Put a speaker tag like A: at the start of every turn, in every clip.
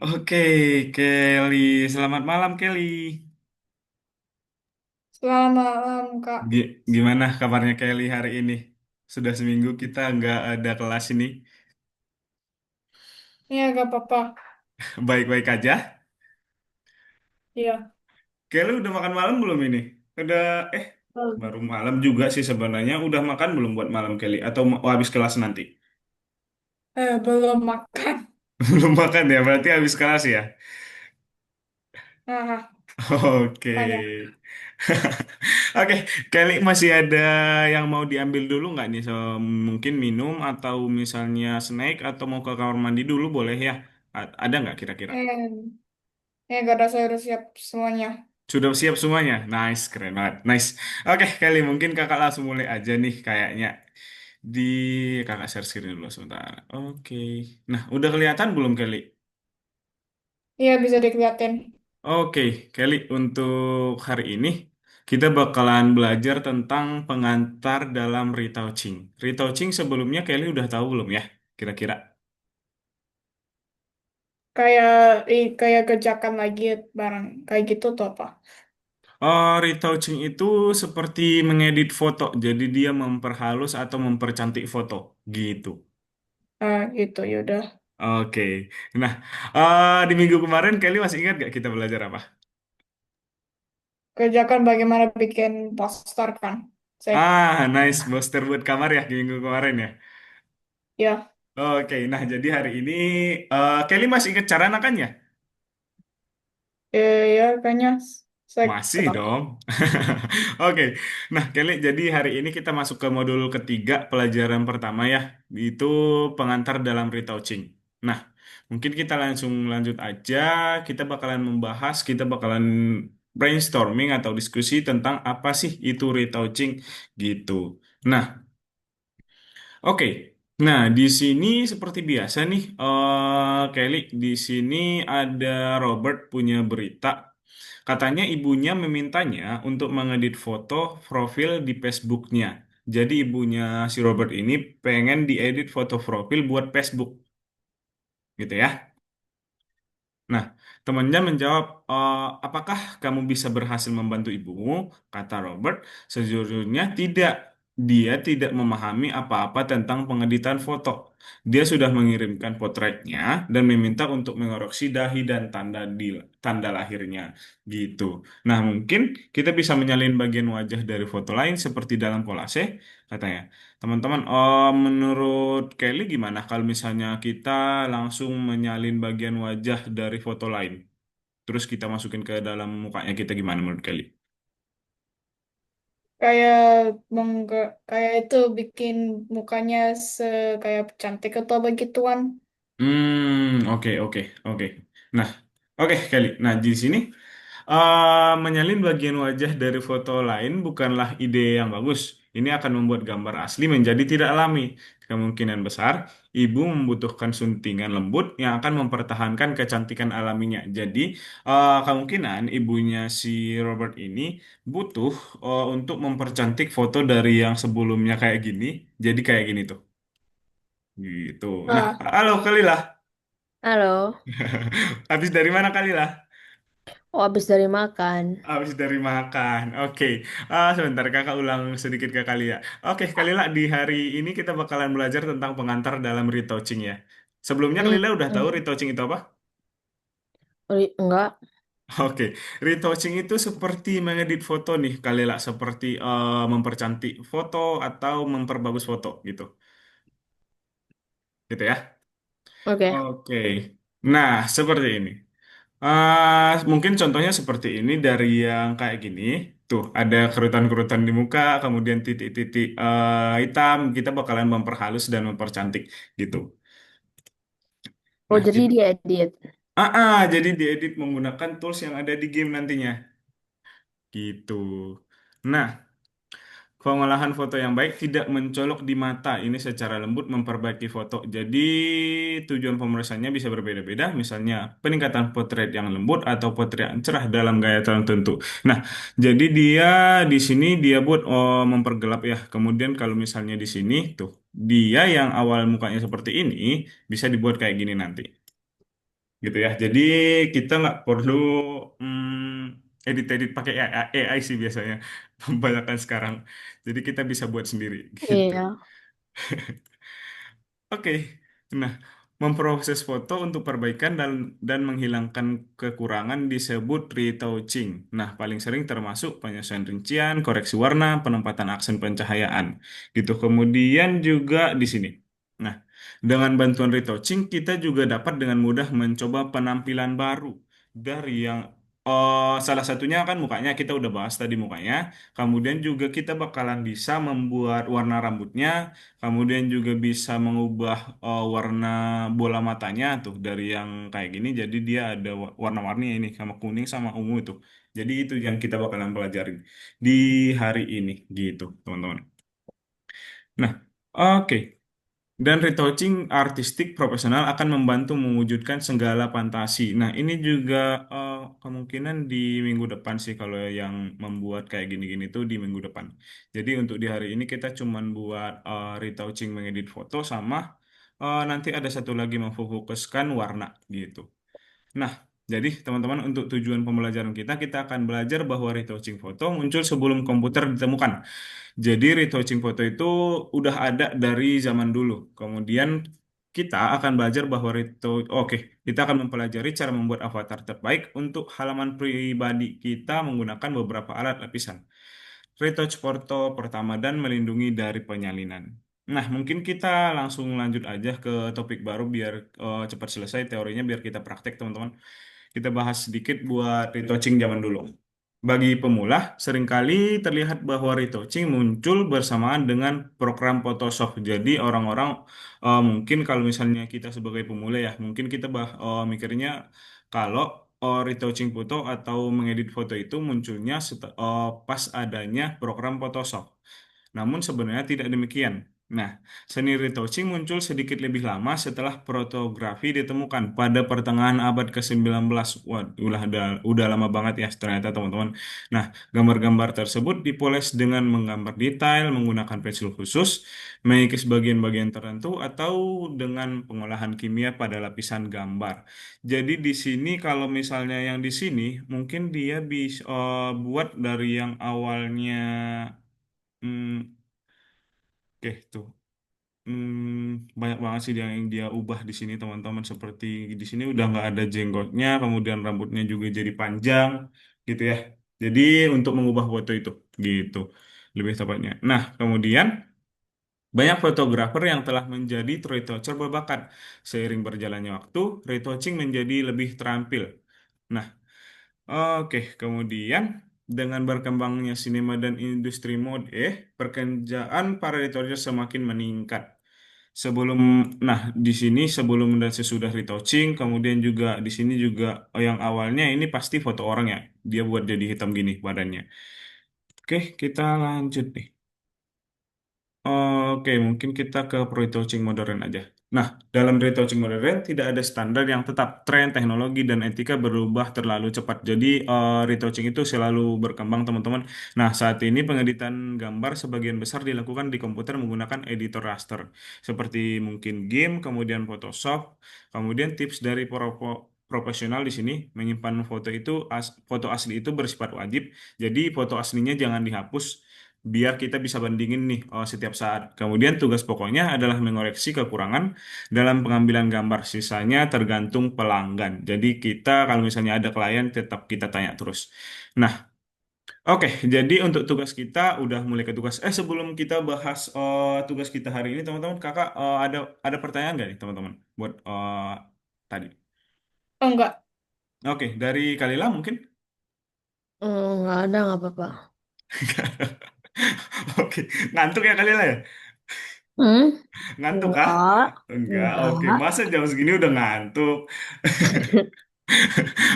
A: Oke, Kelly. Selamat malam, Kelly.
B: Selamat malam, Kak.
A: Gimana kabarnya Kelly hari ini? Sudah seminggu kita nggak ada kelas ini.
B: Iya, gak apa-apa.
A: Baik-baik aja.
B: Iya.
A: Kelly udah makan malam belum ini? Udah, eh, baru malam juga sih sebenarnya. Udah makan belum buat malam, Kelly? Atau habis kelas nanti?
B: Belum makan.
A: Belum makan ya, berarti habis kelas ya?
B: Nah,
A: Oke.
B: tanya.
A: Oke, Kelly masih ada yang mau diambil dulu nggak nih? Mungkin minum atau misalnya snack atau mau ke kamar mandi dulu boleh ya? Ada nggak kira-kira?
B: Gak ada, saya udah siap semuanya.
A: Sudah siap semuanya? Nice, keren banget. Nice. Oke, Kelly mungkin kakak langsung mulai aja nih kayaknya. Di kakak share screen dulu sebentar. Oke. Nah, udah kelihatan belum Kelly?
B: Iya, bisa dikeliatin.
A: Oke, Kelly, untuk hari ini kita bakalan belajar tentang pengantar dalam retouching. Retouching sebelumnya Kelly udah tahu belum ya? Kira-kira.
B: Kayak kayak kerjakan lagi barang. Kayak gitu tuh apa?
A: Oh, retouching itu seperti mengedit foto, jadi dia memperhalus atau mempercantik foto, gitu.
B: Gitu, yaudah.
A: Oke, nah di minggu kemarin Kelly masih ingat gak kita belajar apa?
B: Kerjakan bagaimana bikin poster kan? Saya,
A: Nice, poster buat kamar ya di minggu kemarin ya.
B: ya,
A: Oke, nah jadi hari ini Kelly masih ingat cara nakannya?
B: ya, kayaknya saya
A: Masih
B: ketahu.
A: dong. Oke, nah Kelly, jadi hari ini kita masuk ke modul ketiga pelajaran pertama ya, itu pengantar dalam retouching. Nah, mungkin kita langsung lanjut aja, kita bakalan brainstorming atau diskusi tentang apa sih itu retouching gitu. Nah, oke. Nah, di sini seperti biasa nih, Kelly, di sini ada Robert punya berita. Katanya ibunya memintanya untuk mengedit foto profil di Facebooknya. Jadi ibunya si Robert ini pengen diedit foto profil buat Facebook, gitu ya. Nah, temannya menjawab, apakah kamu bisa berhasil membantu ibumu? Kata Robert, sejujurnya tidak. Dia tidak memahami apa-apa tentang pengeditan foto. Dia sudah mengirimkan potretnya dan meminta untuk mengoreksi dahi dan tanda lahirnya. Gitu. Nah, mungkin kita bisa menyalin bagian wajah dari foto lain seperti dalam kolase, katanya. Teman-teman, menurut Kelly gimana kalau misalnya kita langsung menyalin bagian wajah dari foto lain, terus kita masukin ke dalam mukanya kita gimana menurut Kelly?
B: Kayak kayak itu bikin mukanya kayak cantik atau begituan.
A: Oke, oke, oke. Nah, oke Kelly. Nah, di sini menyalin bagian wajah dari foto lain bukanlah ide yang bagus. Ini akan membuat gambar asli menjadi tidak alami. Kemungkinan besar, ibu membutuhkan suntingan lembut yang akan mempertahankan kecantikan alaminya. Jadi, kemungkinan ibunya si Robert ini butuh untuk mempercantik foto dari yang sebelumnya kayak gini. Jadi kayak gini tuh. Gitu. Nah,
B: Ah,
A: halo Kalila.
C: Halo,
A: Habis dari mana Kalila?
C: oh habis dari makan.
A: Habis dari makan. Oke. Sebentar kakak ulang sedikit ke Kalia. Oke, Kalila, di hari ini kita bakalan belajar tentang pengantar dalam retouching ya. Sebelumnya
C: Hmm,
A: Kalila udah tahu
C: hmm.
A: retouching itu apa?
C: Enggak.
A: Oke, retouching itu seperti mengedit foto nih, Kalila, seperti mempercantik foto atau memperbagus foto gitu. Gitu ya.
C: Oke.
A: Oke. Nah, seperti ini. Mungkin contohnya seperti ini dari yang kayak gini. Tuh, ada kerutan-kerutan di muka, kemudian titik-titik hitam. Kita bakalan memperhalus dan mempercantik gitu.
C: Oh
A: Nah,
C: jadi dia edit.
A: jadi diedit menggunakan tools yang ada di game nantinya. Gitu. Nah, pengolahan foto yang baik tidak mencolok di mata. Ini secara lembut memperbaiki foto. Jadi tujuan pemeriksaannya bisa berbeda-beda. Misalnya peningkatan potret yang lembut atau potret yang cerah dalam gaya tertentu. Nah, jadi dia di sini dia buat mempergelap ya. Kemudian kalau misalnya di sini tuh dia yang awal mukanya seperti ini bisa dibuat kayak gini nanti. gitu ya. Jadi kita nggak perlu edit-edit pakai AI sih biasanya, kebanyakan sekarang. Jadi kita bisa buat sendiri gitu.
C: Iya.
A: Oke, nah memproses foto untuk perbaikan dan menghilangkan kekurangan disebut retouching. Nah, paling sering termasuk penyesuaian rincian, koreksi warna, penempatan aksen pencahayaan, gitu. Kemudian juga di sini. Nah, dengan bantuan retouching kita juga dapat dengan mudah mencoba penampilan baru dari yang salah satunya kan mukanya kita udah bahas tadi mukanya. Kemudian juga kita bakalan bisa membuat warna rambutnya. Kemudian juga bisa mengubah warna bola matanya tuh dari yang kayak gini jadi dia ada warna-warni ini sama kuning sama ungu itu. Jadi itu yang kita bakalan pelajarin di hari ini gitu, teman-teman. Nah, oke. Dan retouching artistik profesional akan membantu mewujudkan segala fantasi. Nah, ini juga kemungkinan di minggu depan sih kalau yang membuat kayak gini-gini tuh di minggu depan. Jadi untuk di hari ini kita cuman buat retouching mengedit foto sama nanti ada satu lagi memfokuskan warna gitu. Nah, jadi teman-teman untuk tujuan pembelajaran kita akan belajar bahwa retouching foto muncul sebelum komputer ditemukan. Jadi retouching foto itu udah ada dari zaman dulu. Kemudian kita akan belajar bahwa oke, kita akan mempelajari cara membuat avatar terbaik untuk halaman pribadi kita menggunakan beberapa alat lapisan. Retouch foto pertama dan melindungi dari penyalinan. Nah, mungkin kita langsung lanjut aja ke topik baru biar cepat selesai teorinya biar kita praktek teman-teman. Kita bahas sedikit buat retouching zaman dulu. Bagi pemula, seringkali terlihat bahwa retouching muncul bersamaan dengan program Photoshop. Jadi orang-orang mungkin kalau misalnya kita sebagai pemula ya, mungkin kita mikirnya kalau retouching foto atau mengedit foto itu munculnya pas adanya program Photoshop. Namun sebenarnya tidak demikian. Nah, seni retouching muncul sedikit lebih lama setelah fotografi ditemukan pada pertengahan abad ke-19. Wah, udah lama banget ya ternyata teman-teman. Nah, gambar-gambar tersebut dipoles dengan menggambar detail menggunakan pensil khusus, mengikis bagian-bagian tertentu atau dengan pengolahan kimia pada lapisan gambar. Jadi di sini kalau misalnya yang di sini mungkin dia bisa buat dari yang awalnya hmm, oke tuh. Banyak banget sih yang dia ubah di sini teman-teman seperti di sini udah nggak ada jenggotnya kemudian rambutnya juga jadi panjang gitu ya jadi untuk mengubah foto itu gitu lebih tepatnya nah kemudian banyak fotografer yang telah menjadi retoucher berbakat seiring berjalannya waktu retouching menjadi lebih terampil nah oke kemudian dengan berkembangnya sinema dan industri mode pekerjaan para retoucher semakin meningkat. Sebelum, nah di sini sebelum dan sesudah retouching, kemudian juga di sini juga yang awalnya ini pasti foto orang ya, dia buat jadi hitam gini badannya. Oke, kita lanjut nih. Oke, mungkin kita ke retouching modern aja. Nah, dalam retouching modern tidak ada standar yang tetap. Tren, teknologi, dan etika berubah terlalu cepat. Jadi, retouching itu selalu berkembang, teman-teman. Nah, saat ini pengeditan gambar sebagian besar dilakukan di komputer menggunakan editor raster. Seperti mungkin GIMP, kemudian Photoshop. Kemudian tips dari profesional di sini menyimpan foto itu foto asli itu bersifat wajib. Jadi foto aslinya jangan dihapus biar kita bisa bandingin nih setiap saat. Kemudian tugas pokoknya adalah mengoreksi kekurangan dalam pengambilan gambar. Sisanya tergantung pelanggan. Jadi kita kalau misalnya ada klien tetap kita tanya terus. Nah, oke. Jadi untuk tugas kita udah mulai ke tugas. Sebelum kita bahas tugas kita hari ini, teman-teman, kakak ada pertanyaan nggak nih, teman-teman, buat tadi?
B: Oh, enggak.
A: Oke, dari Kalila mungkin.
C: Nggak ada, nggak apa-apa.
A: Oke, ngantuk ya Kalila ya?
C: Hmm?
A: Ngantuk kah?
C: Enggak.
A: Enggak, oke.
C: Enggak.
A: Masa jam segini udah ngantuk?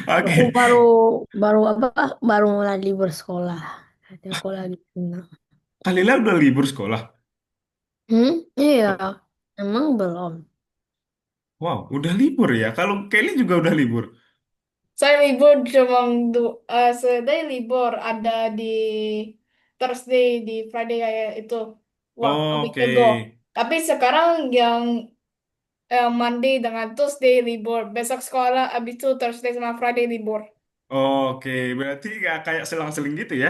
C: Aku
A: Oke.
C: baru baru apa? Baru mulai libur sekolah. Jadi aku lagi senang.
A: Kalila udah libur sekolah.
C: Hmm? Iya. Emang belum.
A: Wow, udah libur ya. Kalau Kelly juga udah libur.
B: Saya libur cuma sedang libur ada di Thursday, di Friday kayak itu. Wah, a week
A: Oke.
B: ago. Tapi sekarang yang Monday dengan Tuesday libur. Besok sekolah, abis itu Thursday sama Friday libur.
A: Oke, berarti nggak kayak selang-seling gitu ya?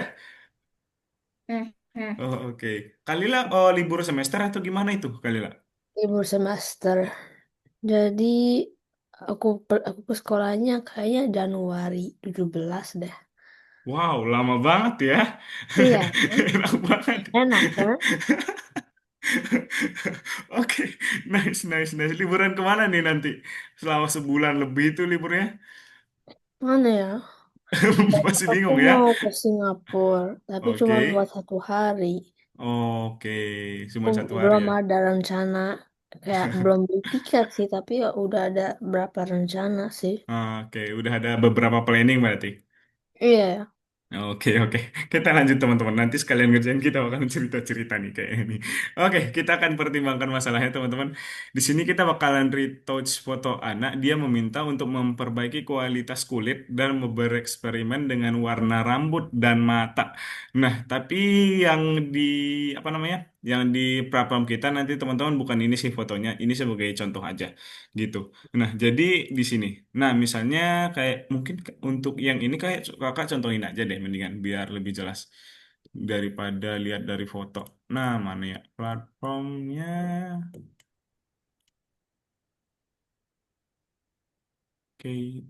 B: Hmm. Hmm.
A: Oh, oke. Kalila, libur semester atau gimana itu, Kalila?
C: Libur semester. Jadi aku ke sekolahnya kayaknya Januari 17 deh.
A: Wow, lama banget ya.
C: Iya, kan?
A: Enak banget.
C: Enak kan?
A: Oke, nice, nice, nice. Liburan kemana nih nanti? Selama sebulan lebih itu liburnya?
C: Mana ya?
A: Masih
C: Aku
A: bingung ya?
C: mau ke Singapura, tapi cuma
A: Oke,
C: buat 1 hari.
A: oke.
C: Aku
A: Cuma 1 hari
C: belum
A: ya?
C: ada rencana, kayak belum beli tiket sih, tapi ya udah ada berapa rencana sih.
A: Oke, udah ada beberapa planning berarti.
C: Iya,
A: Oke, oke. Kita lanjut teman-teman. Nanti sekalian ngerjain kita akan cerita-cerita nih kayak ini. Oke, kita akan pertimbangkan masalahnya teman-teman. Di sini kita bakalan retouch foto anak. Dia meminta untuk memperbaiki kualitas kulit dan bereksperimen dengan warna rambut dan mata. Nah, tapi yang di apa namanya? Yang di problem kita nanti teman-teman bukan ini sih fotonya. Ini sebagai contoh aja gitu. Nah, jadi di sini. Nah, misalnya kayak mungkin untuk yang ini kayak kakak contohin aja deh mendingan biar lebih jelas daripada lihat dari foto. Nah, mana ya platformnya? Oke,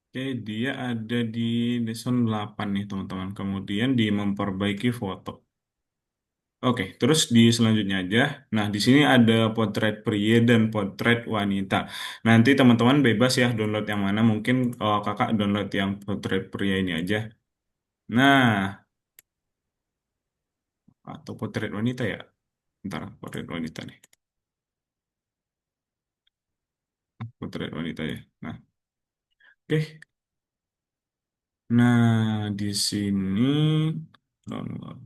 A: oke dia ada di lesson 8 nih teman-teman. Kemudian di memperbaiki foto. Oke, terus di selanjutnya aja. Nah, di sini ada potret pria dan potret wanita. Nanti teman-teman bebas ya download yang mana. Mungkin kakak download yang potret pria ini aja. Nah, atau potret wanita ya. Ntar potret wanita nih. Potret wanita ya. Nah, oke. Nah, di sini download.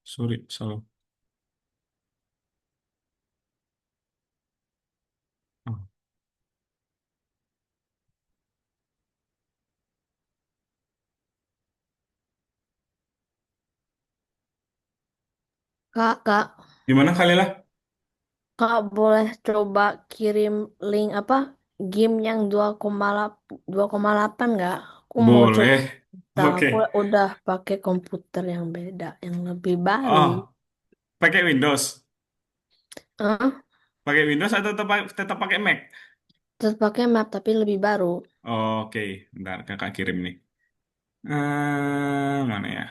A: Sorry, salah. Oh,
C: kak,
A: gimana kali lah?
C: kak boleh coba kirim link apa game yang 2,8 nggak? Aku mau coba.
A: Boleh.
C: Aku
A: Oke.
C: udah pakai komputer yang beda, yang lebih baru.
A: Oh, pakai Windows.
C: Ah,
A: Pakai Windows atau tetap pakai Mac?
C: terus pakai map tapi lebih baru.
A: Oke, bentar kakak kirim nih. Mana ya?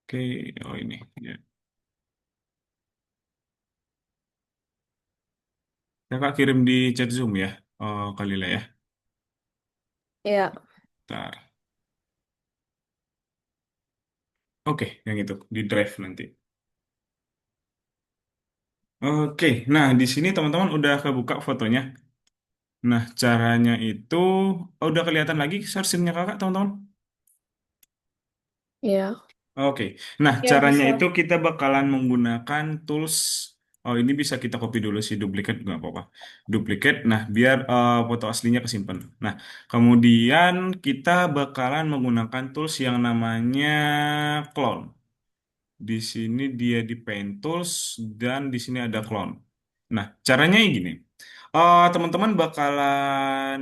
A: Oke, oh ini. Ya. Kakak kirim di chat Zoom ya. Oh, kali lah ya.
C: Ya,
A: Bentar. Oke, yang itu di drive nanti. Oke, nah di sini teman-teman udah kebuka fotonya. Nah, caranya itu udah kelihatan lagi searchingnya kakak, teman-teman.
C: ya,
A: Oke, nah
B: Ya
A: caranya itu
B: bisa.
A: kita bakalan menggunakan tools. Oh, ini bisa kita copy dulu sih, duplicate nggak apa-apa. Duplicate, nah biar foto aslinya kesimpan. Nah, kemudian kita bakalan menggunakan tools yang namanya clone. Di sini dia di Paint Tools dan di sini ada clone. Nah, caranya gini. Teman-teman bakalan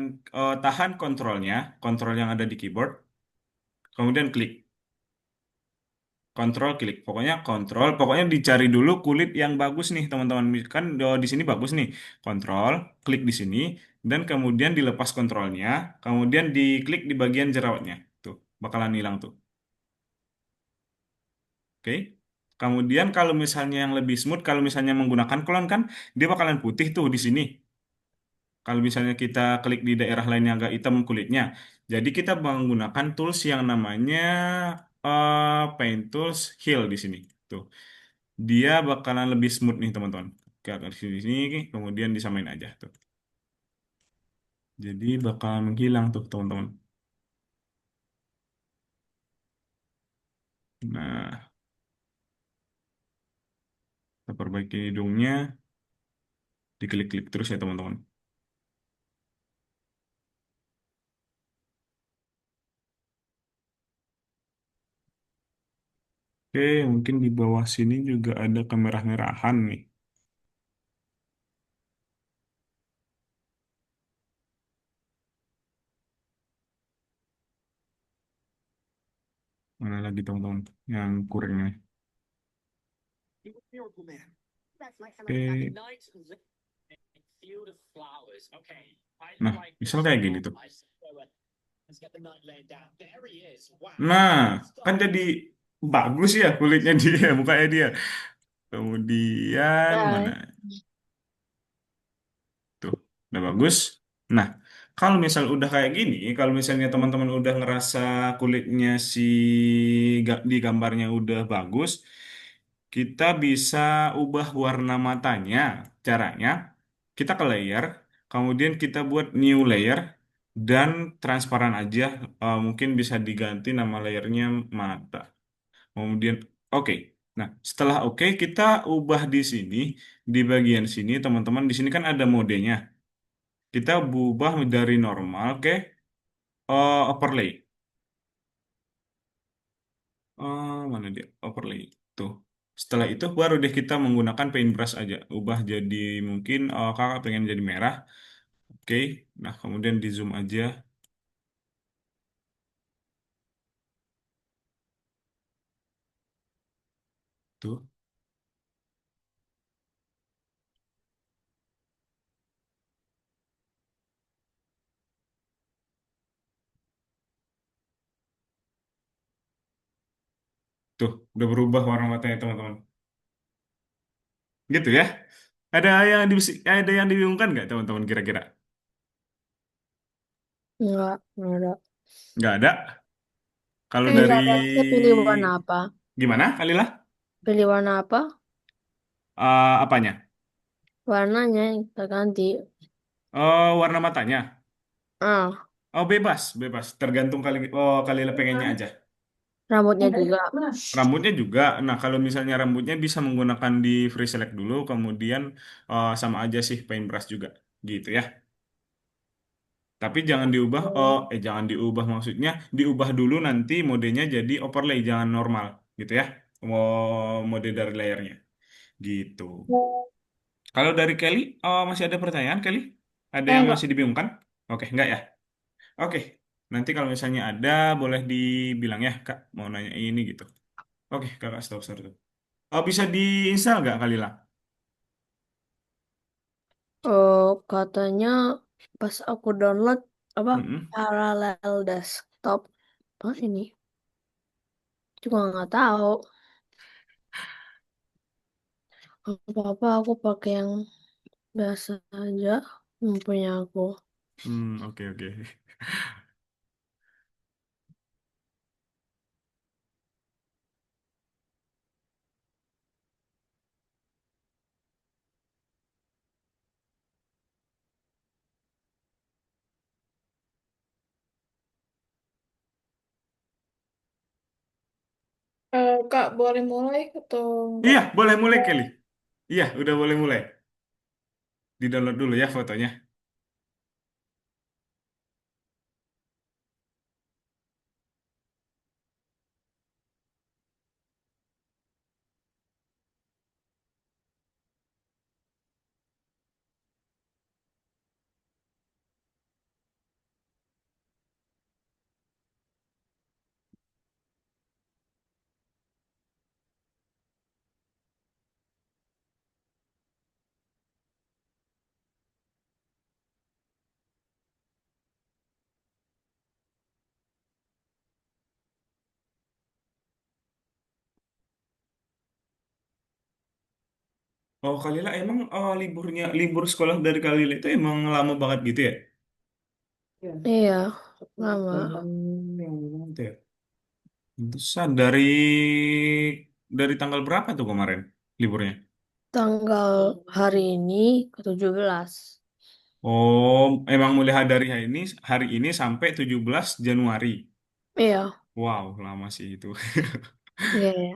A: tahan kontrolnya, kontrol yang ada di keyboard, kemudian klik. Kontrol klik, pokoknya kontrol, pokoknya dicari dulu kulit yang bagus nih teman-teman. Kan di sini bagus nih. Kontrol, klik di sini, dan kemudian dilepas kontrolnya, kemudian diklik di bagian jerawatnya. Tuh, bakalan hilang tuh. Oke. Kemudian kalau misalnya yang lebih smooth, kalau misalnya menggunakan clone kan, dia bakalan putih tuh di sini. Kalau misalnya kita klik di daerah lain yang agak hitam kulitnya. Jadi kita menggunakan tools yang namanya Paint Tools Heal di sini. Tuh. Dia bakalan lebih smooth nih teman-teman. Oke, di sini, kemudian disamain aja tuh. Jadi bakal menghilang tuh teman-teman. Nah, kita perbaiki hidungnya. Diklik-klik terus ya teman-teman. Oke, mungkin di bawah sini juga ada kemerah-merahan nih. Mana lagi teman-teman yang kurangnya? Oke. Nah, misal kayak gini tuh. Nah, kan jadi bagus ya kulitnya dia, mukanya dia. Kemudian mana?
C: Ya,
A: Tuh, udah bagus. Nah, kalau misal udah kayak gini, kalau misalnya teman-teman udah ngerasa kulitnya di gambarnya udah bagus, kita bisa ubah warna matanya. Caranya, kita ke layer, kemudian kita buat new layer dan transparan aja. Mungkin bisa diganti nama layernya mata. Kemudian, oke. Nah, setelah oke, kita ubah di sini, di bagian sini, teman-teman. Di sini kan ada modenya. Kita ubah dari normal ke overlay. Mana dia? Overlay. Tuh. Setelah itu baru deh kita menggunakan paintbrush aja. Ubah jadi mungkin kakak pengen jadi merah. Oke. Nah, kemudian di zoom aja. Tuh. Tuh. Udah berubah warna matanya teman-teman. Gitu ya. Ada yang dibingungkan nggak teman-teman kira-kira?
C: nggak ada.
A: Nggak ada. Kalau dari
C: Nggak ada. Saya pilih warna apa?
A: gimana, Kalila?
C: Pilih warna apa?
A: Apanya?
C: Warnanya yang kita ganti.
A: Warna matanya.
C: Ah,
A: Oh bebas, bebas. Tergantung Kalila pengennya aja.
C: rambutnya juga.
A: Rambutnya juga. Nah kalau misalnya rambutnya bisa menggunakan di free select dulu, kemudian sama aja sih paintbrush juga, gitu ya. Tapi jangan diubah. Jangan diubah maksudnya diubah dulu nanti modenya jadi overlay, jangan normal, gitu ya. Mode dari layarnya, gitu. Kalau dari Kelly, masih ada pertanyaan, Kelly? Ada yang
B: Enggak.
A: masih dibingungkan? Oke, enggak ya? Oke, nanti kalau misalnya ada, boleh dibilang ya, Kak, mau nanya ini gitu. Oke, Kakak stop tuh. Oh, bisa diinstal nggak, Kalila?
C: Oh, katanya pas aku download apa
A: Mm-mm.
C: paralel desktop. Apa ini? Juga nggak tahu. Apa-apa aku pakai yang biasa aja. Yang punya aku.
A: Oke, oke.
B: Kak, boleh mulai atau enggak?
A: Iya, boleh mulai, Kelly. Iya, udah boleh mulai. Di-download dulu ya fotonya. Oh, Kalila emang libur sekolah dari Kalila itu emang lama banget gitu ya?
C: Iya, lama.
A: Yang gitu ya. Pantesan dari tanggal berapa tuh kemarin liburnya?
C: Tanggal hari ini ke-17.
A: Oh, emang mulai hari ini sampai 17 Januari.
C: Iya,
A: Wow, lama sih itu.
C: iya, iya.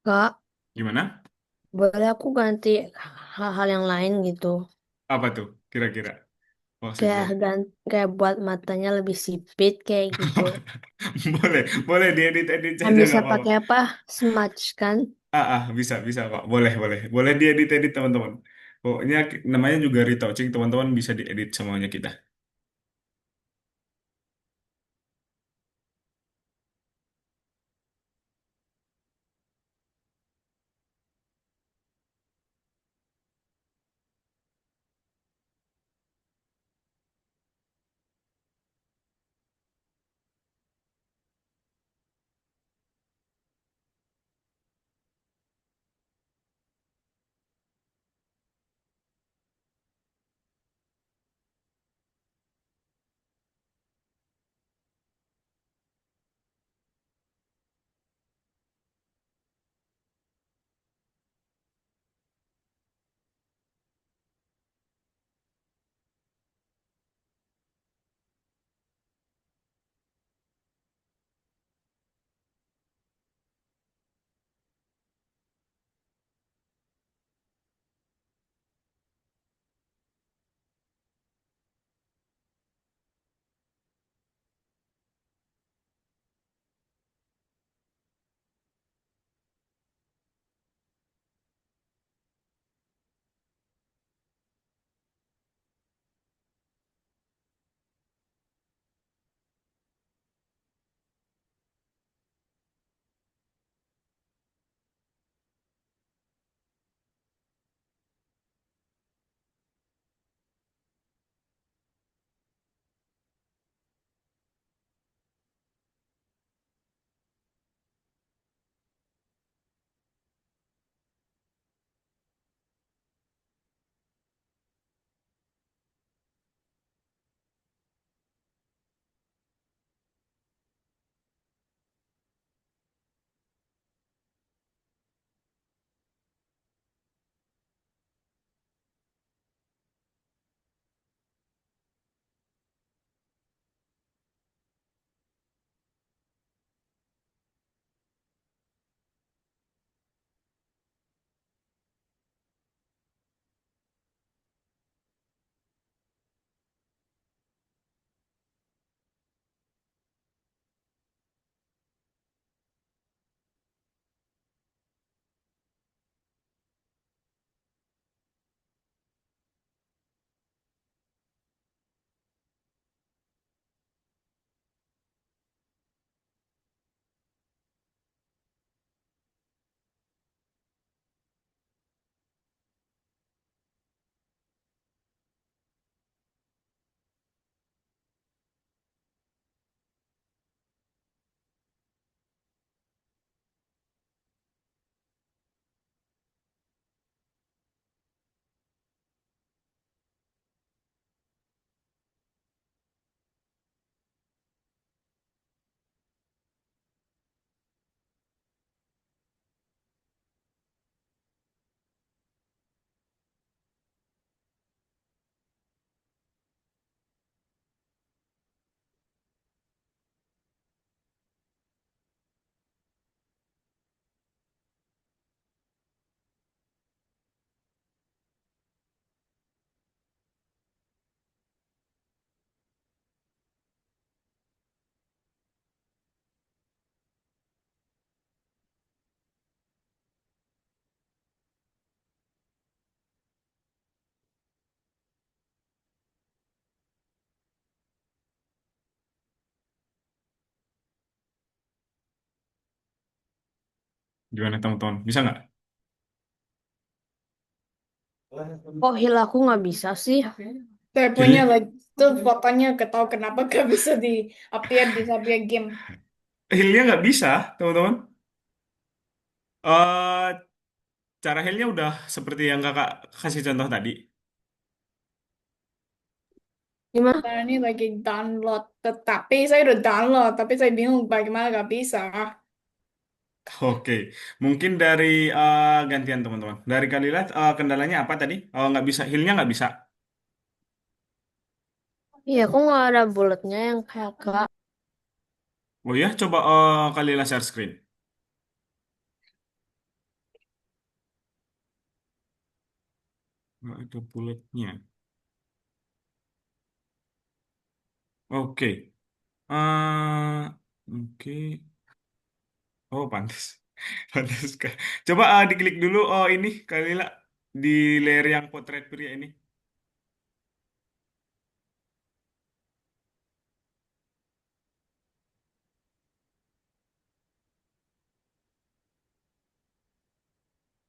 C: Kak,
A: Gimana?
C: boleh aku ganti hal-hal yang lain gitu.
A: Apa tuh kira-kira maksudnya?
C: Kayak buat matanya lebih sipit kayak gitu.
A: Boleh, boleh diedit-edit
C: Kan
A: saja
C: bisa
A: nggak apa-apa.
C: pakai apa? Smudge kan?
A: Bisa, bisa Pak. Boleh, boleh. Boleh diedit-edit teman-teman. Pokoknya namanya juga retouching, teman-teman bisa diedit semuanya kita. Gimana teman-teman? Bisa nggak?
C: Kok heal aku nggak bisa sih?
B: Saya punya
A: Heal,
B: lagi tuh fotonya ketahu kenapa gak bisa di update di Sapia Game.
A: healnya nggak bisa, teman-teman. eh Cara healnya udah seperti yang kakak kasih contoh tadi.
C: Gimana?
B: Nah, ini lagi download, tetapi saya udah download, tapi saya bingung bagaimana gak bisa.
A: Oke, mungkin dari gantian teman-teman. Dari Kalila, kendalanya apa tadi? Nggak bisa, healnya nggak bisa.
C: Iya, aku nggak ada bulletnya yang kayak kak.
A: Oh ya, coba Kalila share screen. Nggak ada bulatnya. Oke. Oke. Oh, pantas. Pantas. Coba diklik dulu. Oh, ini kali lah di layer yang potret pria ini.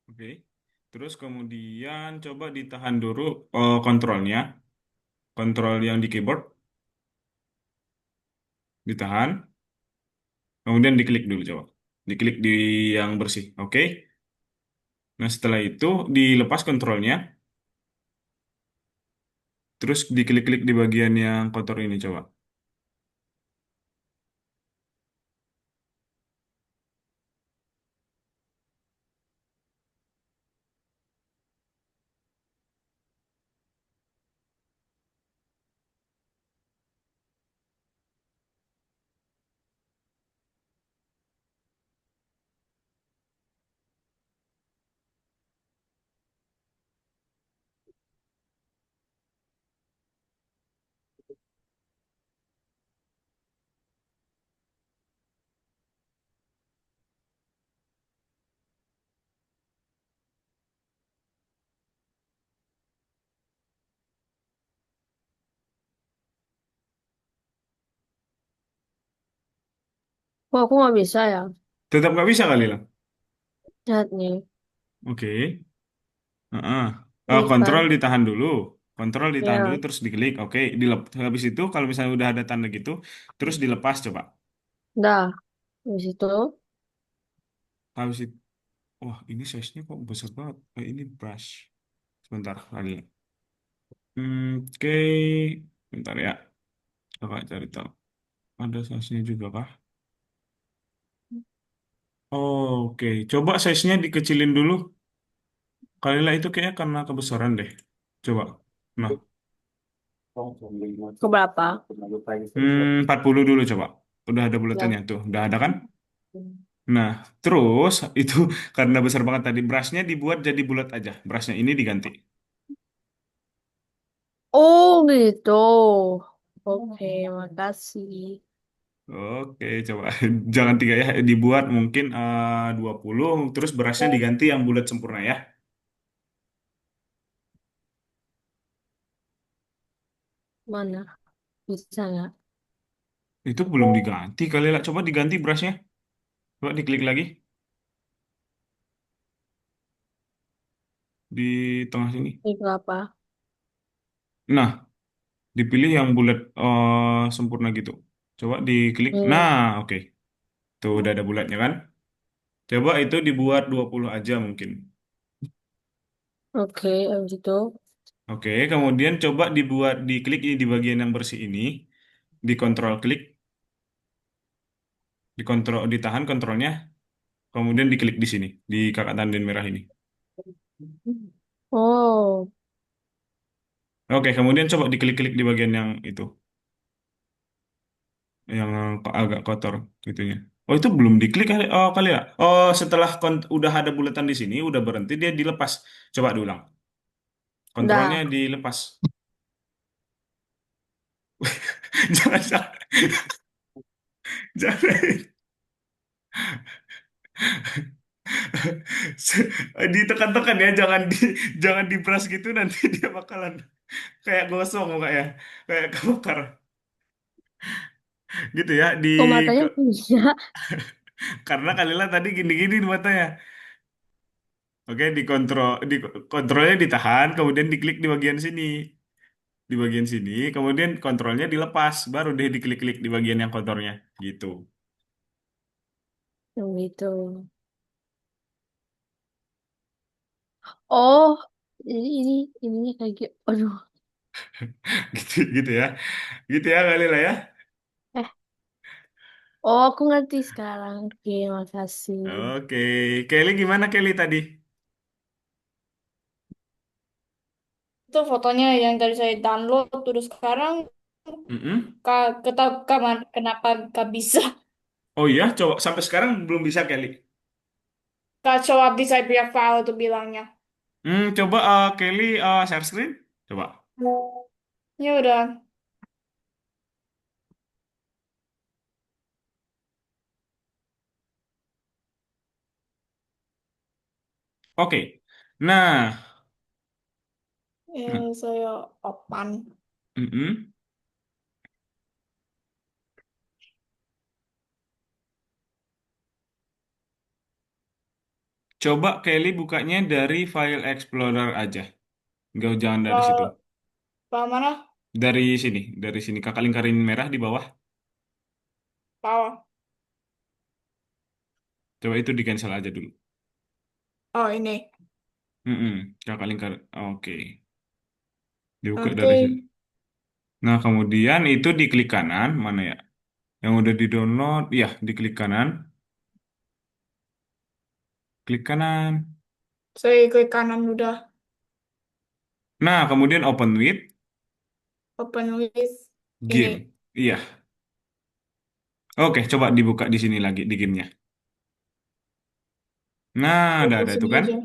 A: Oke. Terus kemudian coba ditahan dulu kontrolnya. Kontrol yang di keyboard ditahan. Kemudian diklik dulu coba. Diklik di yang bersih. Oke. Nah, setelah itu dilepas kontrolnya. Terus diklik-klik di bagian yang kotor ini coba.
C: Kok aku nggak bisa ya?
A: Tetap nggak bisa kali lah.
C: Lihat nih.
A: Oke. Heeh.
C: Ini
A: Kontrol
C: kan.
A: ditahan dulu. Kontrol ditahan dulu
C: Ya,
A: terus diklik. Oke. Habis itu kalau misalnya udah ada tanda gitu, terus dilepas coba.
C: dah. Habis itu.
A: Habis itu, wah ini size-nya kok besar banget. Ini brush. Sebentar kali ya. Oke. Bentar ya. Coba cari tahu. Ada size-nya juga kah? Oke. Coba size-nya dikecilin dulu. Kali lah itu kayaknya karena kebesaran deh. Coba. Nah,
C: Ke berapa?
A: 40 dulu coba. Udah ada
C: Ya.
A: bulatannya tuh. Udah ada kan? Nah, terus itu karena besar banget tadi brushnya dibuat jadi bulat aja. Brushnya ini diganti.
C: Oh gitu. Oke, makasih.
A: Oke, coba. Jangan tiga ya. Dibuat mungkin 20. Terus brushnya diganti yang bulat sempurna ya.
C: Mana? Bisa nggak?
A: Itu belum diganti kali lah. Coba diganti brushnya. Coba diklik lagi. Di tengah sini.
C: Ini berapa?
A: Nah, dipilih yang bulat sempurna gitu. Coba diklik. Nah,
C: Hmm.
A: oke. Tuh udah ada bulatnya kan. Coba itu dibuat 20 aja mungkin.
C: Oke, habis itu.
A: Oke, kemudian coba dibuat diklik ini di bagian yang bersih ini, dikontrol klik, dikontrol ditahan kontrolnya, kemudian diklik di sini, di kakak tanda merah ini.
C: Oh,
A: Oke, kemudian coba diklik-klik di bagian yang itu, yang agak kotor gitunya. Oh, itu belum diklik kali. Oh, kali ya. Oh, setelah udah ada bulatan di sini, udah berhenti dia dilepas. Coba diulang. Kontrolnya
C: dah.
A: dilepas. Jangan, jangan, jangan. Ditekan-tekan ya, jangan diperas gitu nanti dia bakalan kayak gosong kayak kayak kebakar gitu ya
C: Oh, matanya punya.
A: karena kalilah tadi gini-gini di matanya. Oke, di kontrolnya ditahan, kemudian diklik di bagian sini, kemudian kontrolnya dilepas, baru deh diklik-klik di bagian yang kotornya, gitu.
C: Yang gitu. Oh, ininya kayak gitu. Aduh.
A: Gitu, gitu ya kalilah ya.
C: Eh, oh, aku ngerti sekarang. Oke, makasih.
A: Oke, Kelly gimana Kelly tadi?
B: Itu fotonya yang tadi saya download, terus sekarang
A: Mm-mm.
B: kenapa gak bisa?
A: Oh iya, coba sampai sekarang belum bisa Kelly.
B: Gak show up di saya punya file itu bilangnya.
A: Coba Kelly share screen. Coba.
B: Ya udah.
A: Oke. Nah,
B: Ini saya open.
A: mm-mm. Coba Kelly bukanya dari File Explorer aja. Nggak jangan dari situ.
B: Pak, Pak mana?
A: Dari sini kakak lingkarin merah di bawah.
B: Pak.
A: Coba itu di cancel aja dulu.
B: Oh ini.
A: Kakak lingkar. Oke. Dibuka dari
B: Oke.
A: situ. Nah, kemudian itu di klik kanan, mana ya? Yang udah di-download, ya, di klik kanan. Klik kanan.
B: Saya klik kanan udah.
A: Nah, kemudian open with
B: Open list. Ini.
A: game. Iya. Oke, coba dibuka di sini lagi di gamenya. Nah, udah
B: Fokus
A: ada itu
B: sini
A: kan?
B: aja.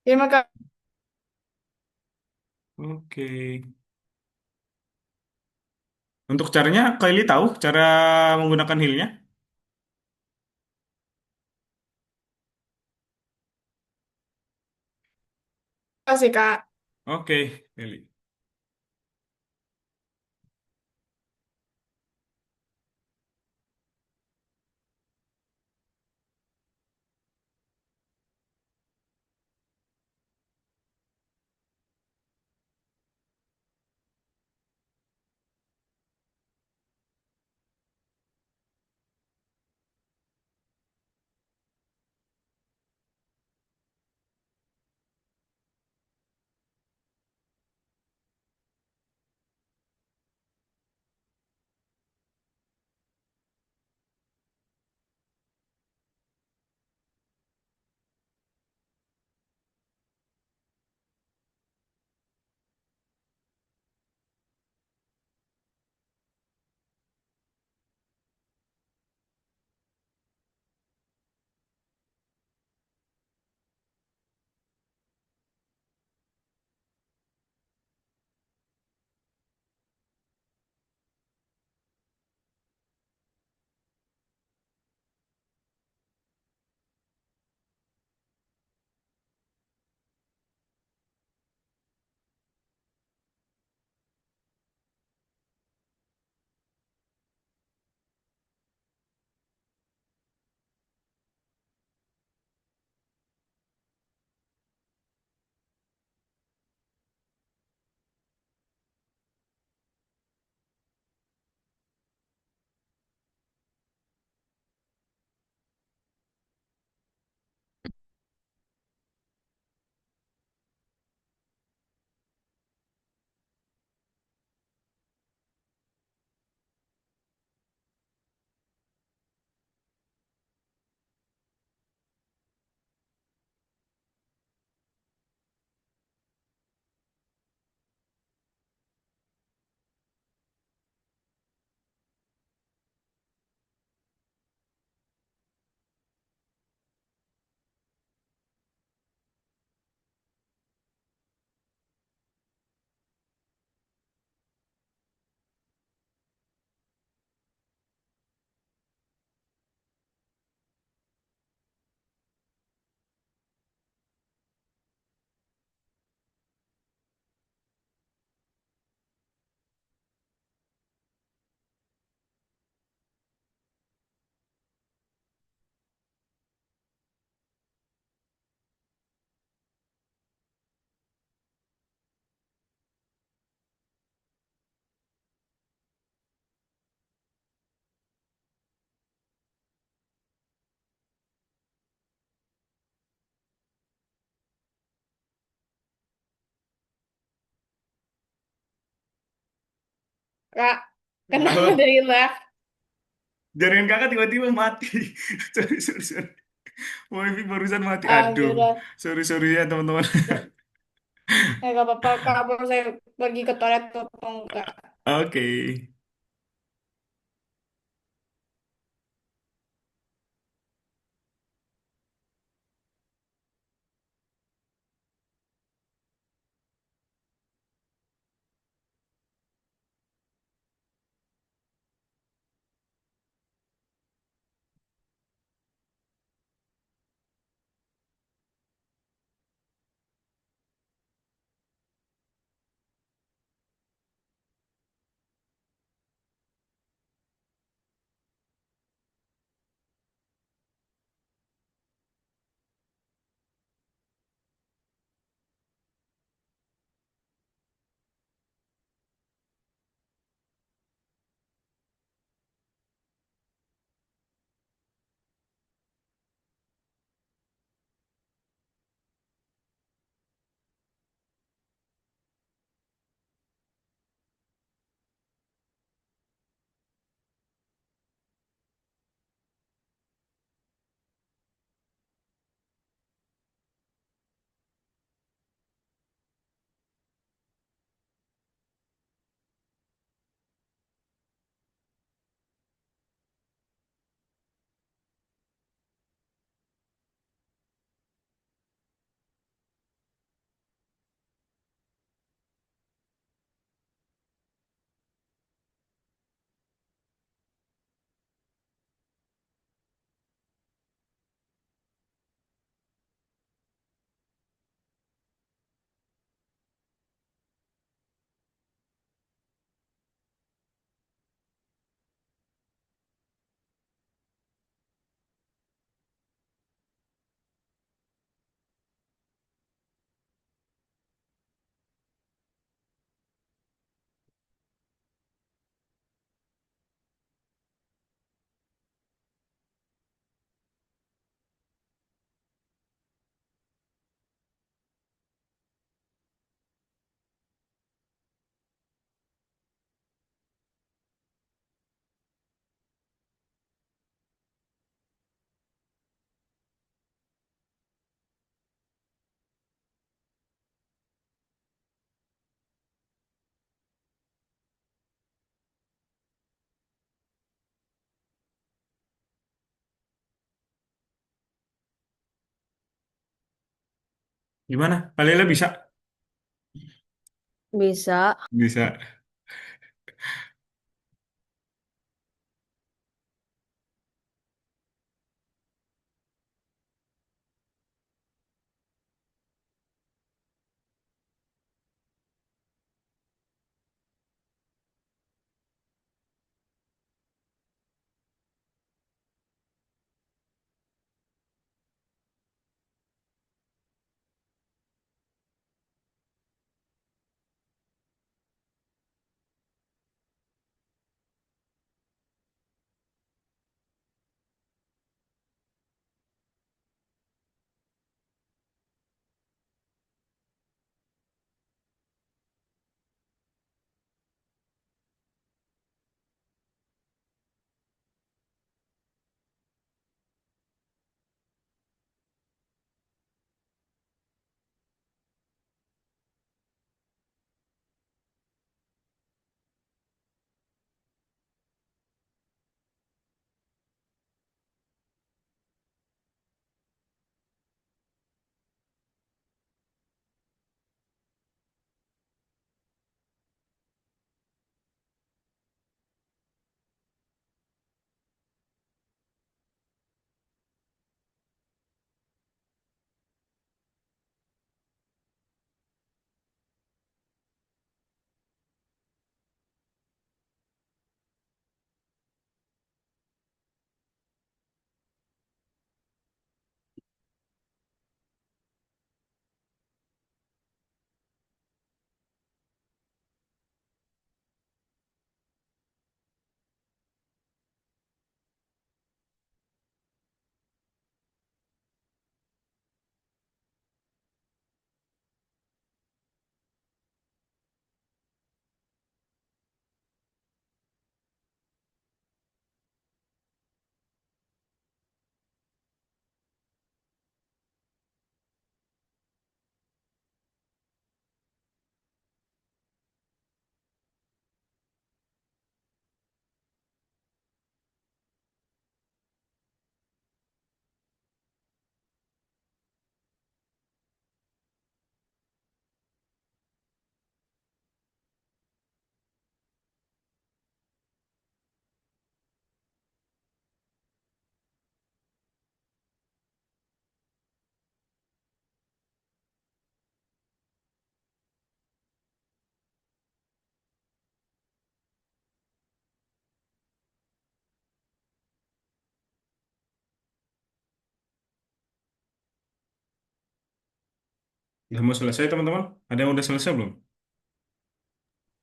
B: Terima
A: Oke. Untuk caranya, Kylie tahu cara menggunakan healnya?
B: kasih Kak.
A: Oke, Kylie.
B: Kak. Kenapa
A: Halo.
B: dari left?
A: Jaringan kakak tiba-tiba mati. Sorry, sorry, sorry. Wifi barusan mati.
B: Ah,
A: Aduh.
B: yaudah.
A: Sorry, sorry ya teman-teman.
B: Gak apa-apa. Kak, mau saya pergi ke toilet atau enggak?
A: Oke. Gimana? Kalila bisa?
C: Bisa.
A: Bisa. Udah mau selesai teman-teman? Ada yang udah selesai belum?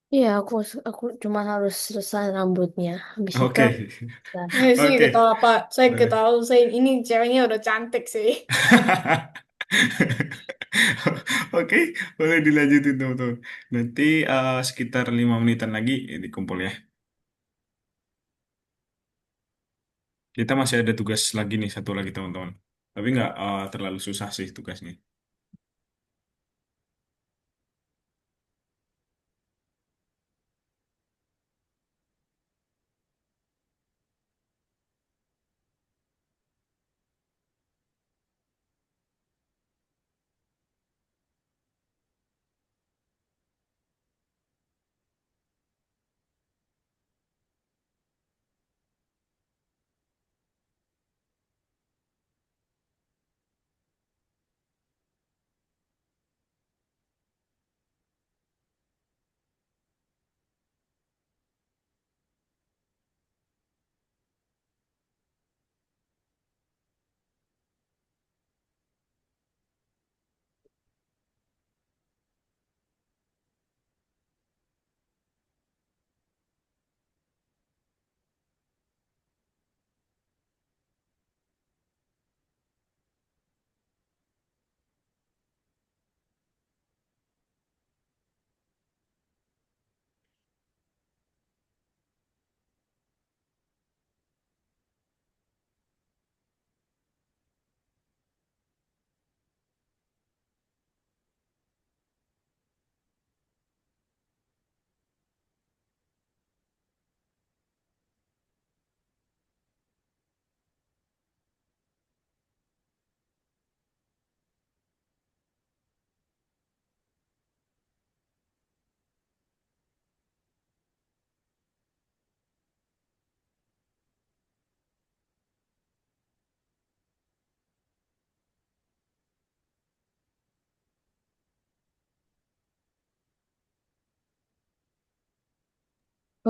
C: Iya, aku cuma harus selesai rambutnya. Habis itu
A: Oke.
C: aku udah.
B: Saya juga
A: Oke.
B: tahu apa. Saya juga
A: Boleh.
B: tahu. Saya ini ceweknya udah cantik sih.
A: Oke, boleh dilanjutin teman-teman. Nanti sekitar 5 menitan lagi dikumpul ya. Kita masih ada tugas lagi nih, satu lagi teman-teman. Tapi nggak terlalu susah sih tugasnya.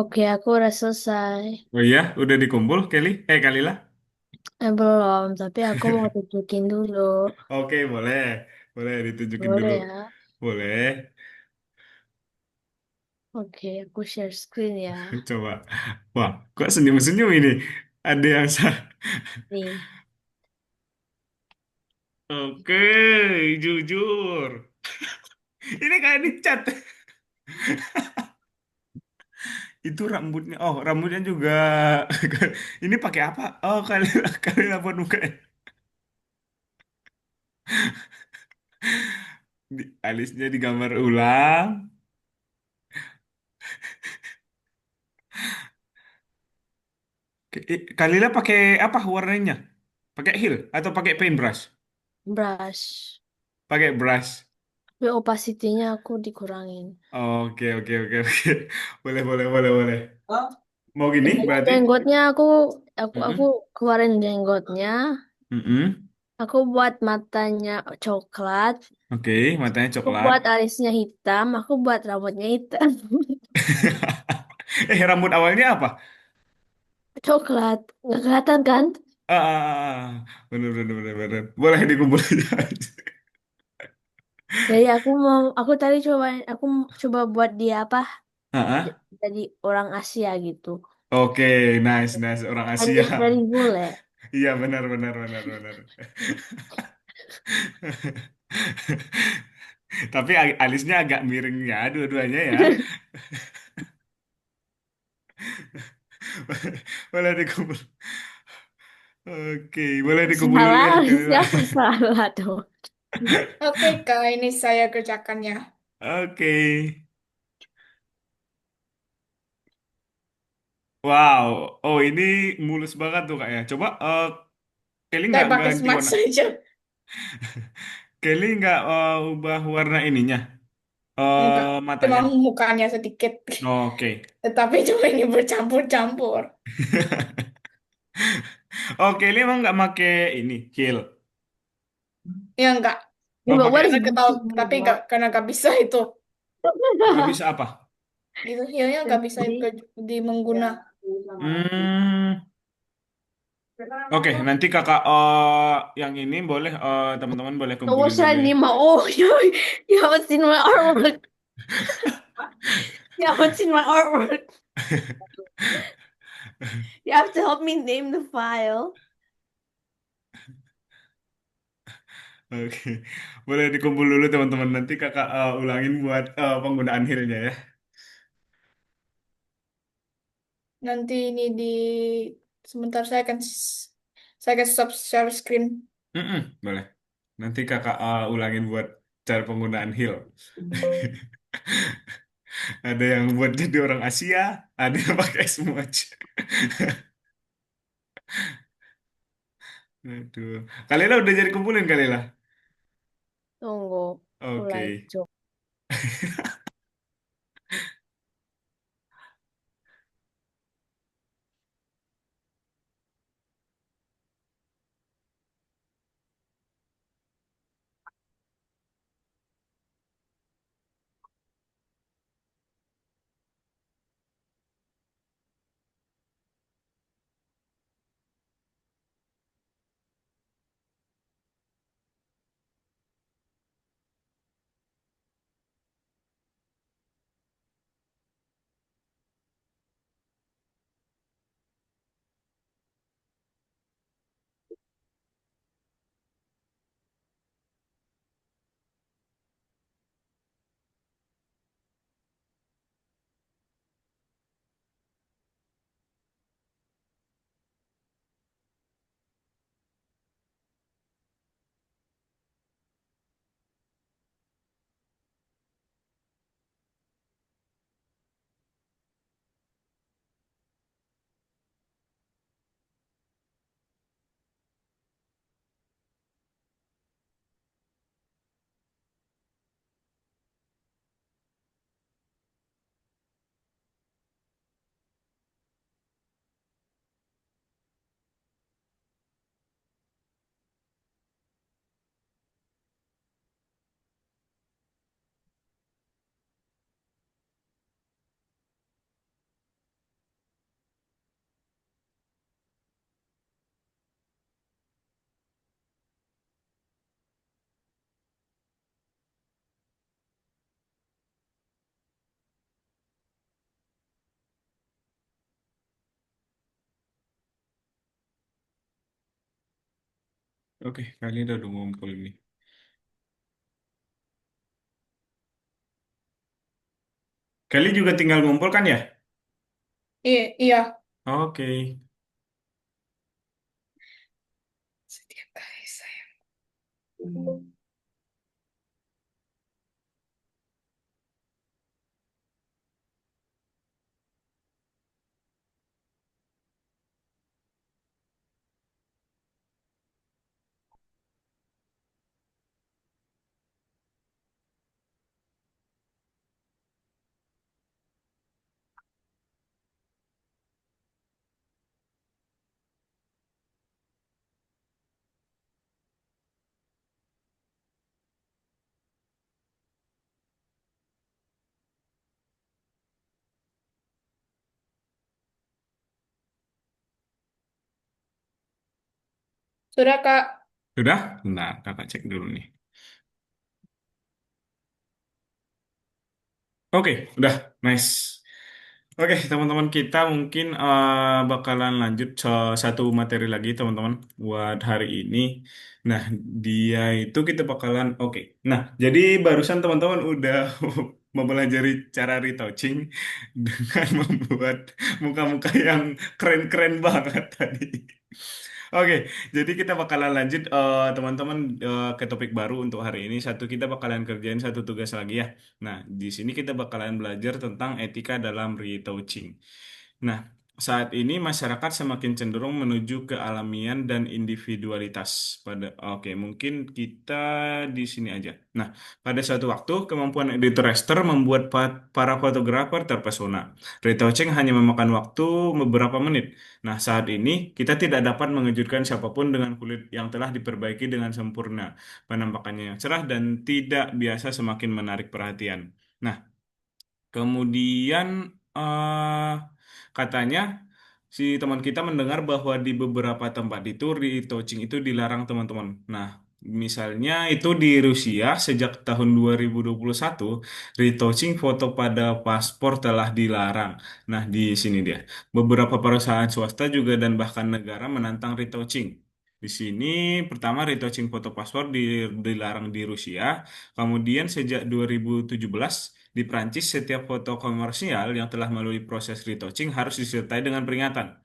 C: Oke, aku udah selesai.
A: Oh iya, udah dikumpul, Kelly? Kalila?
C: Belum, tapi aku mau tunjukin dulu.
A: Oke, boleh. Boleh ditunjukin dulu.
C: Boleh ya?
A: Boleh.
C: Oke, aku share screen ya.
A: Coba. Wah, kok senyum-senyum ini? Ada yang sah.
C: Nih,
A: Oke, jujur. Ini kayak di chat. Itu rambutnya. Oh, rambutnya juga. Ini pakai apa? Oh, kalian apa muka? Alisnya digambar ulang. Kalila pakai apa warnanya? Pakai heel atau pakai paintbrush?
C: brush.
A: Pakai brush.
C: Tapi opacity-nya aku dikurangin.
A: Oke, oke, oke, oke. Boleh, boleh, boleh, boleh. Mau gini berarti?
C: Jenggotnya aku
A: Mm-mm.
C: keluarin jenggotnya.
A: Mm-mm.
C: Aku buat matanya coklat.
A: Oke, matanya
C: Aku
A: coklat.
C: buat alisnya hitam. Aku buat rambutnya hitam.
A: Rambut awalnya apa?
C: Coklat. Nggak kelihatan kan?
A: Bener, bener, bener, bener. Boleh dikumpulin.
C: Jadi aku tadi aku coba buat dia apa?
A: Ah,
C: Jadi orang Asia gitu.
A: oke, nice, nice. Orang
C: And
A: Asia.
C: it's very bule.
A: Iya, benar, benar, benar, benar. Tapi alisnya agak miring ya, dua-duanya ya. Boleh dikumpul. Oke, boleh dikumpul dulu
C: Salah,
A: ya, Kalila.
C: siapa salah tuh?
B: Oke, Kak, ini saya kerjakannya.
A: Oke. Wow. Oh, ini mulus banget tuh kak ya. Coba, Kelly
B: Saya
A: nggak
B: pakai
A: ganti
B: smart
A: warna.
B: saja.
A: Kelly nggak ubah warna ininya.
B: Enggak, cuma
A: Matanya.
B: mukanya sedikit.
A: Oke.
B: Tetapi cuma ini bercampur-campur.
A: Oh, Kelly emang nggak make ini, heel.
B: Ya enggak.
C: Yeah,
A: Oh,
C: but what
A: pakai
C: is
B: Karena
C: this
B: tahu,
C: thing
B: tapi enggak,
C: about?
B: karena nggak bisa itu.
A: nggak bisa apa?
B: Itu healnya nggak bisa di mengguna.
A: Hmm. Oke, nanti kakak yang ini boleh teman-teman boleh
C: So
A: kumpulin
C: what's
A: dulu
C: that
A: ya.
C: name? Oh, you haven't seen my artwork. You haven't seen my artwork. You have to help me name the file.
A: Oke, boleh dikumpul dulu teman-teman. Nanti kakak ulangin buat penggunaan healnya ya.
B: Nanti ini sebentar saya akan stop share screen.
A: Mm-mm, boleh. Nanti kakak ulangin buat cara penggunaan heal. Ada yang buat jadi orang Asia, ada yang pakai smudge. Aduh. Kalila udah jadi kumpulin Kalila.
C: Tunggu, aku lagi
A: Oke.
C: coba.
A: Oke, kali ini udah ngumpul ini. Kali juga tinggal ngumpul kan ya?
B: Iya, iya.
A: Oke.
B: Setiap kali saya. Sudah, Kak.
A: Sudah? Nah, kakak cek dulu nih. Oke, udah. Nice. Oke, teman-teman kita mungkin bakalan lanjut satu materi lagi, teman-teman, buat hari ini. Nah, dia itu kita bakalan oke. Nah, jadi barusan teman-teman udah mempelajari cara retouching dengan membuat muka-muka yang keren-keren banget tadi. Oke, jadi kita bakalan lanjut teman-teman ke topik baru untuk hari ini. Satu kita bakalan kerjain satu tugas lagi ya. Nah, di sini kita bakalan belajar tentang etika dalam retouching. Nah, saat ini masyarakat semakin cenderung menuju kealamian dan individualitas. Oke, mungkin kita di sini aja. Nah, pada suatu waktu kemampuan editor raster membuat para fotografer terpesona. Retouching hanya memakan waktu beberapa menit. Nah, saat ini kita tidak dapat mengejutkan siapapun dengan kulit yang telah diperbaiki dengan sempurna, penampakannya yang cerah dan tidak biasa semakin menarik perhatian. Nah, kemudian katanya si teman kita mendengar bahwa di beberapa tempat itu retouching itu dilarang teman-teman. Nah, misalnya itu di Rusia sejak tahun 2021 retouching foto pada paspor telah dilarang. Nah, di sini dia. Beberapa perusahaan swasta juga dan bahkan negara menantang retouching. Di sini pertama retouching foto paspor dilarang di Rusia. Kemudian sejak 2017 di Prancis, setiap foto komersial yang telah melalui proses retouching harus disertai dengan peringatan.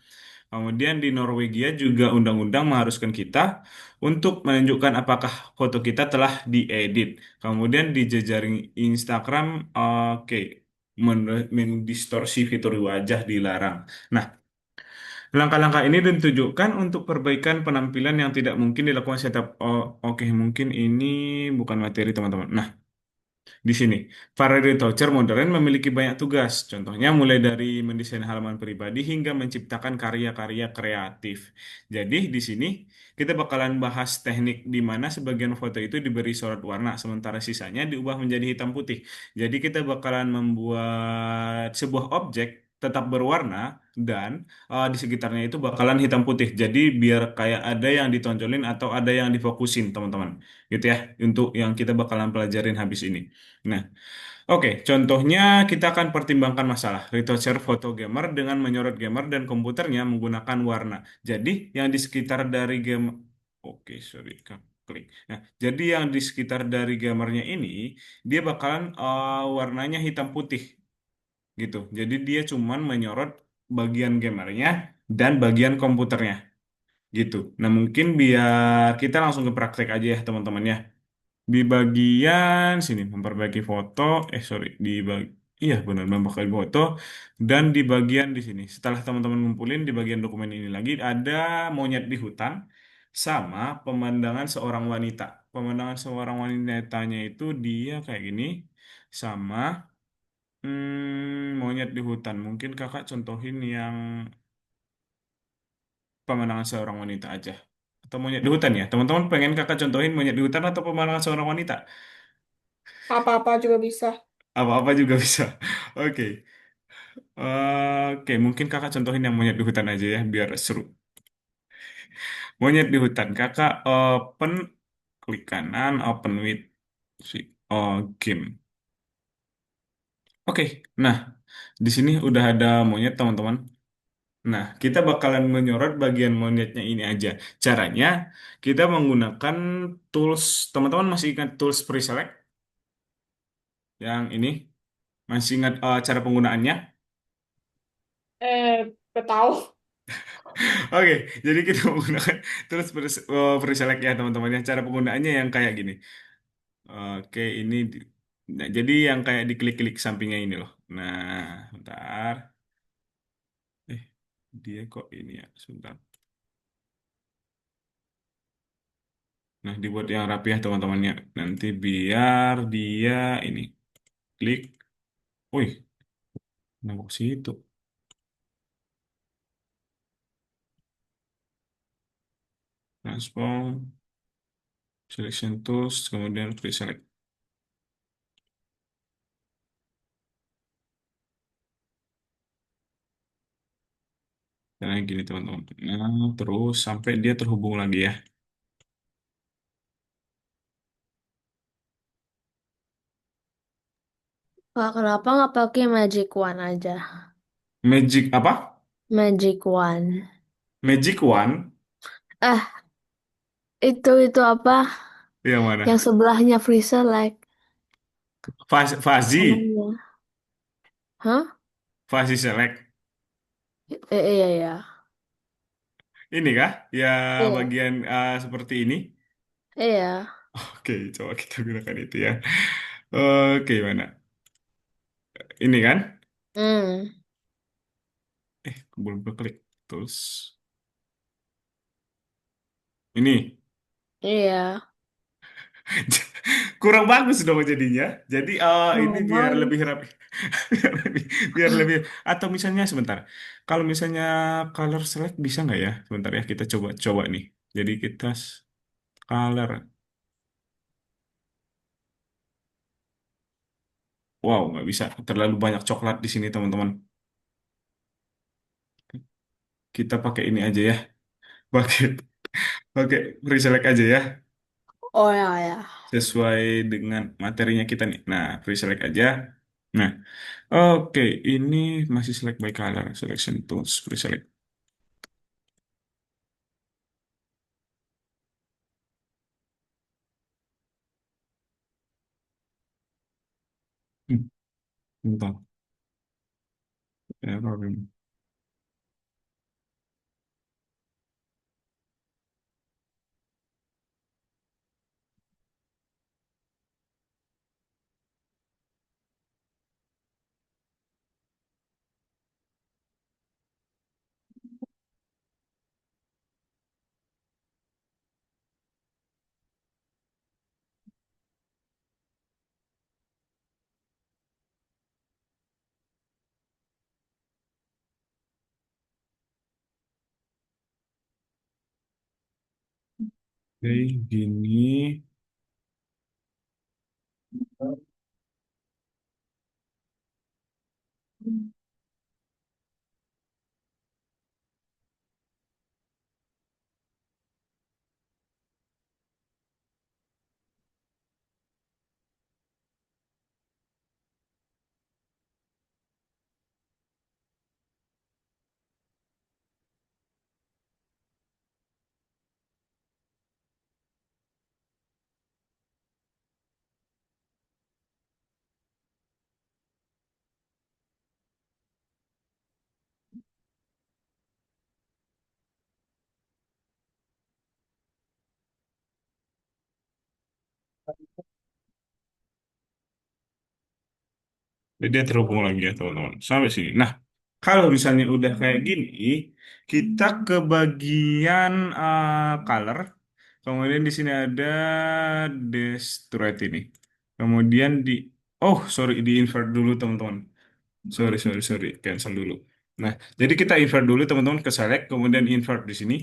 A: Kemudian di Norwegia juga undang-undang mengharuskan kita untuk menunjukkan apakah foto kita telah diedit. Kemudian di jejaring Instagram, oke, mendistorsi fitur wajah dilarang. Nah, langkah-langkah ini ditujukan untuk perbaikan penampilan yang tidak mungkin dilakukan setiap. Oh, oke, mungkin ini bukan materi teman-teman. Nah, di sini, para retoucher modern memiliki banyak tugas. Contohnya mulai dari mendesain halaman pribadi hingga menciptakan karya-karya kreatif. Jadi di sini kita bakalan bahas teknik di mana sebagian foto itu diberi sorot warna, sementara sisanya diubah menjadi hitam putih. Jadi kita bakalan membuat sebuah objek tetap berwarna dan di sekitarnya itu bakalan hitam putih. Jadi biar kayak ada yang ditonjolin atau ada yang difokusin, teman-teman. Gitu ya, untuk yang kita bakalan pelajarin habis ini. Nah, oke, contohnya kita akan pertimbangkan masalah retoucher foto gamer dengan menyorot gamer dan komputernya menggunakan warna. Jadi, yang di sekitar dari game, oke, sorry, klik. Nah, jadi yang di sekitar dari gamernya ini, dia bakalan warnanya hitam putih, gitu. Jadi dia cuman menyorot bagian gamernya dan bagian komputernya, gitu. Nah, mungkin biar kita langsung ke praktek aja ya, teman-teman ya. Di bagian sini memperbaiki foto, sorry, iya benar memperbaiki foto dan di bagian di sini. Setelah teman-teman ngumpulin di bagian dokumen ini lagi ada monyet di hutan sama pemandangan seorang wanita. Pemandangan seorang wanitanya itu dia kayak gini sama monyet di hutan. Mungkin kakak contohin yang pemandangan seorang wanita aja. Atau monyet di hutan ya. Teman-teman pengen kakak contohin monyet di hutan atau pemandangan seorang wanita?
B: Apa-apa juga bisa.
A: Apa-apa juga bisa. Oke. Oke, mungkin kakak contohin yang monyet di hutan aja ya, biar seru. Monyet di hutan, kakak open, klik kanan, open with game. Oke, nah di sini udah ada monyet teman-teman. Nah, kita bakalan menyorot bagian monyetnya ini aja. Caranya, kita menggunakan tools, teman-teman masih ingat tools pre-select yang ini? Masih ingat cara penggunaannya?
B: Gak tahu.
A: Oke, jadi kita menggunakan tools pre-select ya teman-teman ya. Cara penggunaannya yang kayak gini. Oke, ini nah, jadi yang kayak diklik-klik sampingnya ini loh. Nah, bentar. Eh, dia kok ini ya, sebentar. Nah, dibuat yang rapi ya teman-temannya. Nanti biar dia ini klik. Wih, nembok situ. Transform, selection tools, kemudian pre-select. Nah, gini teman-teman. Nah, terus sampai dia terhubung lagi ya.
C: Kak, kenapa nggak pakai Magic Wand aja?
A: Magic apa?
C: Magic Wand.
A: Magic Wand?
C: Eh, itu apa?
A: Yang
C: Yang
A: mana?
C: sebelahnya Free Select.
A: Fazi.
C: Namanya. Hah?
A: Fazi Select.
C: Iya, iya.
A: Ini kah? Ya
C: Iya.
A: bagian seperti ini.
C: Iya.
A: Oke, coba kita gunakan itu ya. Oke, mana? Ini kan?
C: Hmm.
A: Belum klik. Terus ini.
C: Iya.
A: Kurang bagus dong jadinya. Jadi ini
C: Oh,
A: biar lebih
C: bagus.
A: rapi. Biar lebih atau misalnya sebentar. Kalau misalnya color select bisa nggak ya? Sebentar ya kita coba nih. Jadi kita color. Wow, nggak bisa. Terlalu banyak coklat di sini teman-teman. Kita pakai ini aja ya. Pakai pakai pre-select aja ya.
C: Oh ya, ya.
A: Sesuai dengan materinya kita nih. Nah, pre-select aja. Nah, oke, ini masih select by color, selection tools, pre-select. Hmm, bentar. Error ini. Oke, gini. Jadi dia terhubung lagi ya teman-teman. Sampai sini. Nah, kalau misalnya udah kayak gini, kita ke bagian color. Kemudian di sini ada destroy ini. Kemudian oh sorry di invert dulu teman-teman. Sorry, cancel dulu. Nah, jadi kita invert dulu teman-teman ke select, kemudian invert di sini.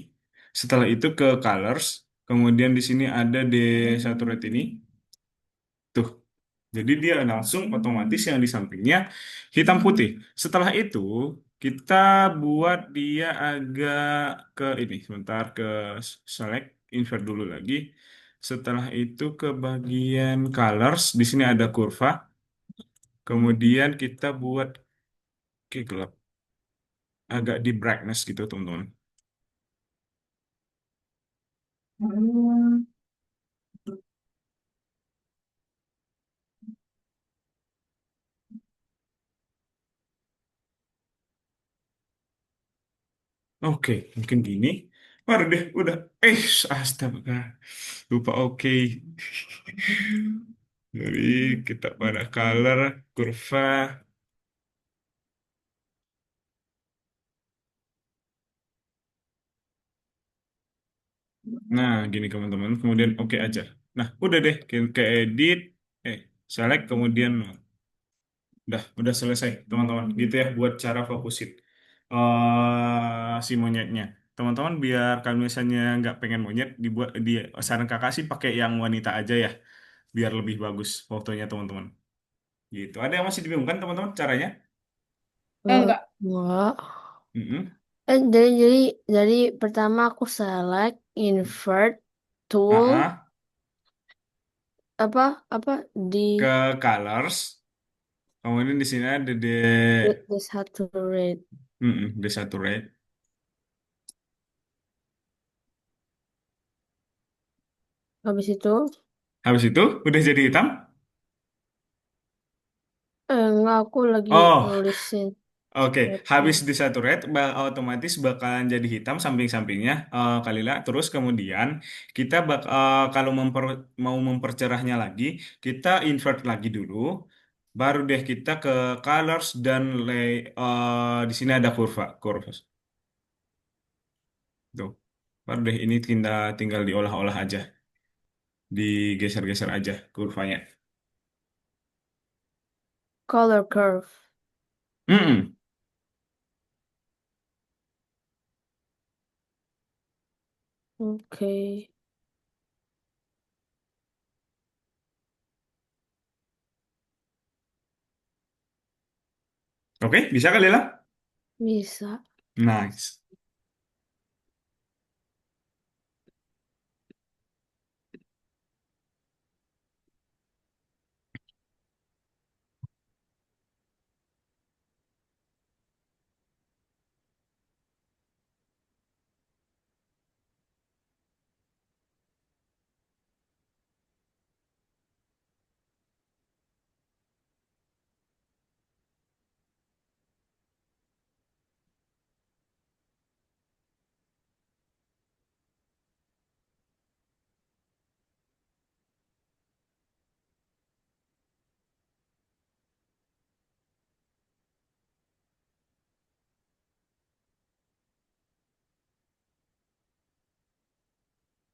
A: Setelah itu ke colors, kemudian di sini ada desaturate ini. Tuh, jadi dia langsung otomatis yang di sampingnya hitam putih. Setelah itu kita buat dia agak ke ini, sebentar ke select, invert dulu lagi. Setelah itu ke bagian colors, di sini ada kurva. Kemudian kita buat, oke gelap. agak di brightness gitu teman-teman. Oke, mungkin gini. Waduh deh, udah. Astaga. Lupa oke. Jadi kita pada color, kurva. Nah, gini teman-teman. Kemudian oke aja. Nah, udah deh. Ke edit. Select kemudian no. Udah selesai teman-teman. Gitu ya buat cara fokusin si monyetnya. Teman-teman biar kalau misalnya nggak pengen monyet dibuat di saran kakak sih pakai yang wanita aja ya, biar lebih bagus fotonya teman-teman. Gitu. Ada yang masih dibingungkan teman-teman caranya?
B: Enggak.
C: Enggak.
A: Mm-mm.
C: Jadi pertama aku select invert tool
A: Ah,
C: apa apa di
A: ke colors. Kemudian di sini ada
C: desaturate.
A: desaturate.
C: Habis itu
A: Habis itu udah jadi hitam.
C: enggak aku lagi
A: Oh,
C: nulisin
A: oke,
C: stepnya.
A: habis disaturate otomatis bakalan jadi hitam samping-sampingnya Kalila. Terus kemudian kita kalau mau mempercerahnya lagi, kita invert lagi dulu. Baru deh kita ke colors dan di sini ada kurva. Tuh. Baru deh ini tinggal diolah-olah aja, digeser-geser aja kurvanya.
C: Color curve.
A: Mm-mm.
C: Oke,
A: Oke, bisa Kalila?
C: bisa.
A: Nice.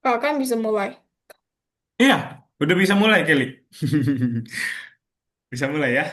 B: Kakak kan bisa mulai.
A: Iya, udah bisa mulai Kelly. Bisa mulai ya.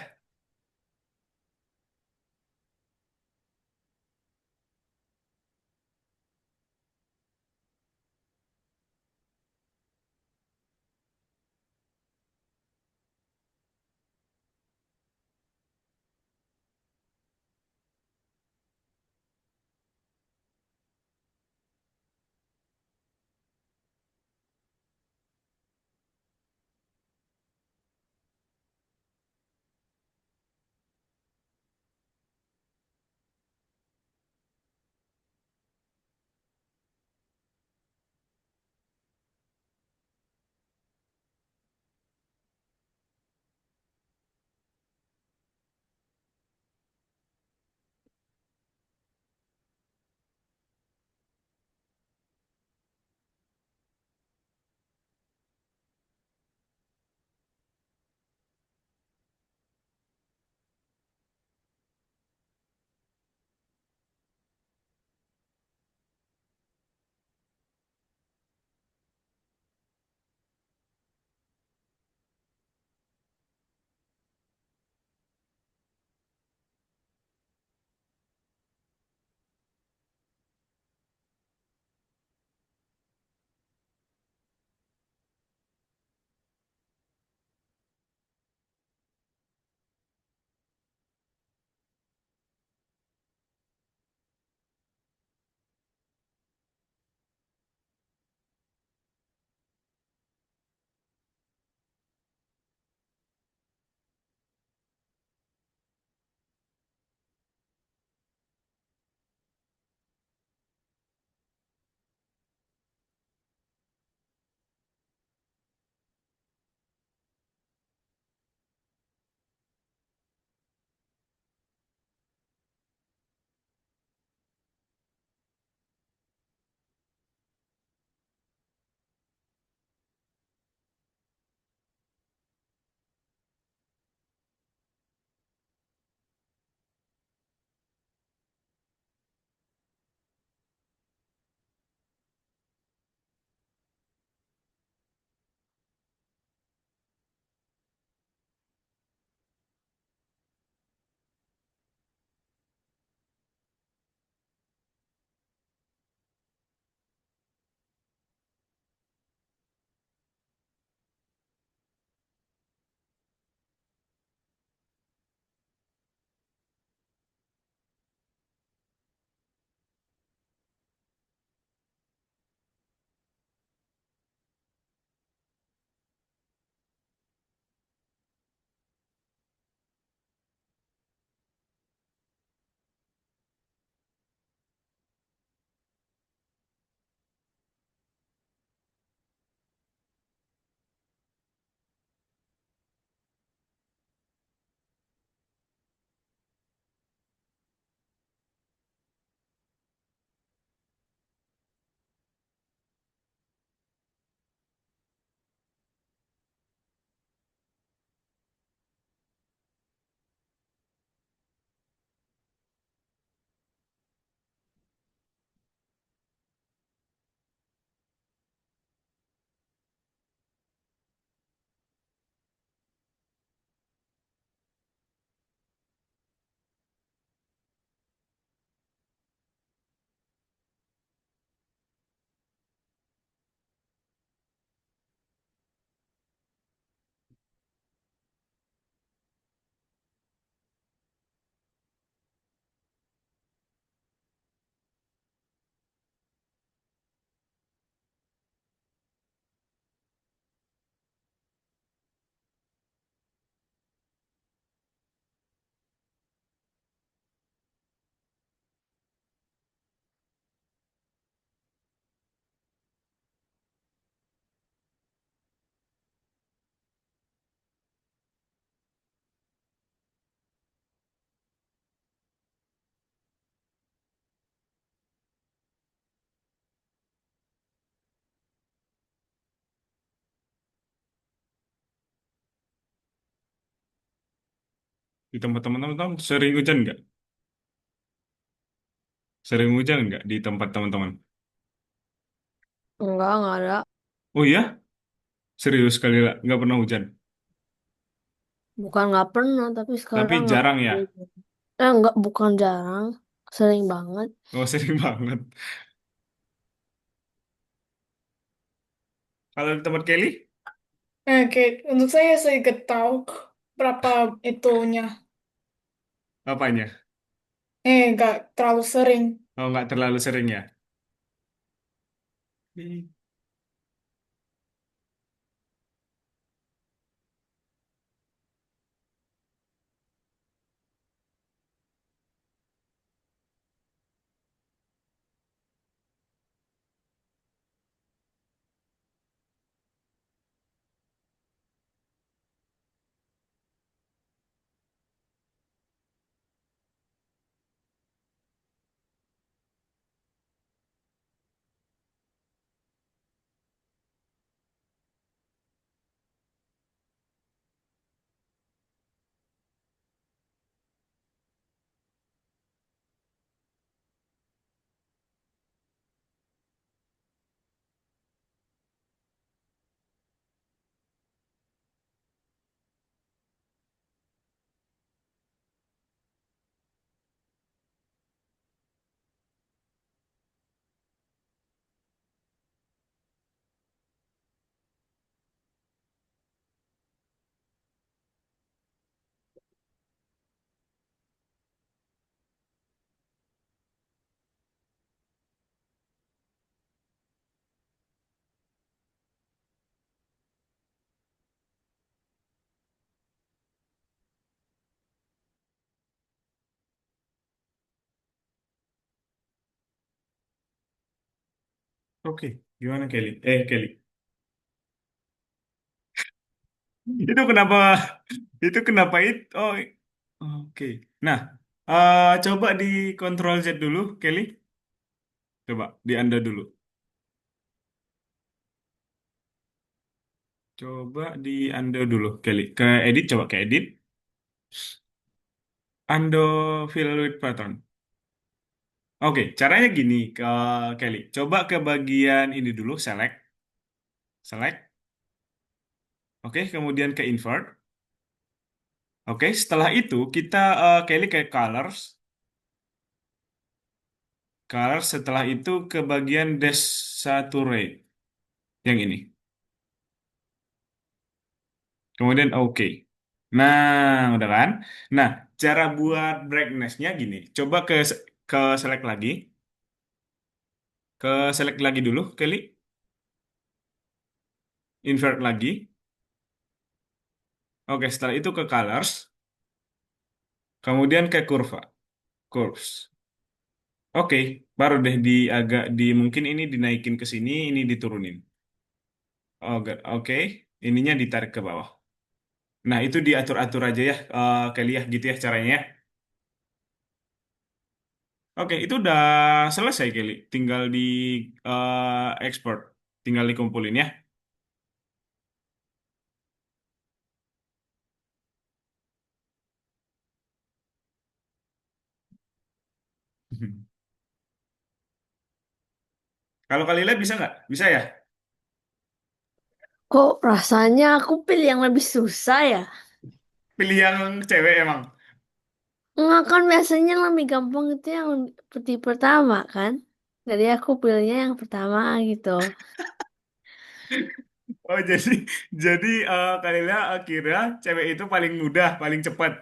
A: Di tempat teman-teman sering hujan nggak? Sering hujan nggak di tempat teman-teman?
C: Enggak ada.
A: Oh iya, serius kali lah, nggak pernah hujan.
C: Bukan nggak pernah, tapi
A: Tapi
C: sekarang nggak
A: jarang
C: pernah.
A: ya.
C: Enggak, bukan jarang. Sering banget.
A: Oh, sering banget. Kalau di tempat Kelly,
B: Oke, untuk saya ikut tahu berapa itunya.
A: apanya?
B: Nggak terlalu sering.
A: Oh, nggak terlalu sering ya. Hmm. Oke, gimana Kelly? Kelly. Itu kenapa? Itu kenapa itu? Oh, oke. Nah, coba di Control Z dulu, Kelly. Coba di Anda dulu. Coba di Anda dulu, Kelly. Ke edit, coba ke edit. Ando fill with pattern. Oke, caranya gini, ke Kelly. Coba ke bagian ini dulu, select, select. Oke, kemudian ke invert. Oke, setelah itu kita Kelly ke colors, colors. Setelah itu ke bagian desaturate, yang ini. Kemudian oke. Nah, udah kan? Nah, cara buat brightness-nya gini. Coba ke select lagi, ke select lagi dulu, Kelly. Invert lagi. Oke, setelah itu ke colors, kemudian ke kurva, curves. Oke, baru deh di mungkin ini dinaikin ke sini, ini diturunin. Oke, ininya ditarik ke bawah. Nah, itu diatur-atur aja ya, Kelly ya, gitu ya caranya ya. Oke, itu udah selesai Kelly. Tinggal di export, tinggal dikumpulin ya. Kalau kali lihat bisa nggak? Bisa ya?
C: Kok rasanya aku pilih yang lebih susah ya?
A: Pilih yang cewek emang.
C: Enggak kan biasanya yang lebih gampang itu yang peti pertama kan? Jadi aku pilihnya yang pertama gitu.
A: Oh jadi kali lihat kira cewek itu paling mudah, paling cepat.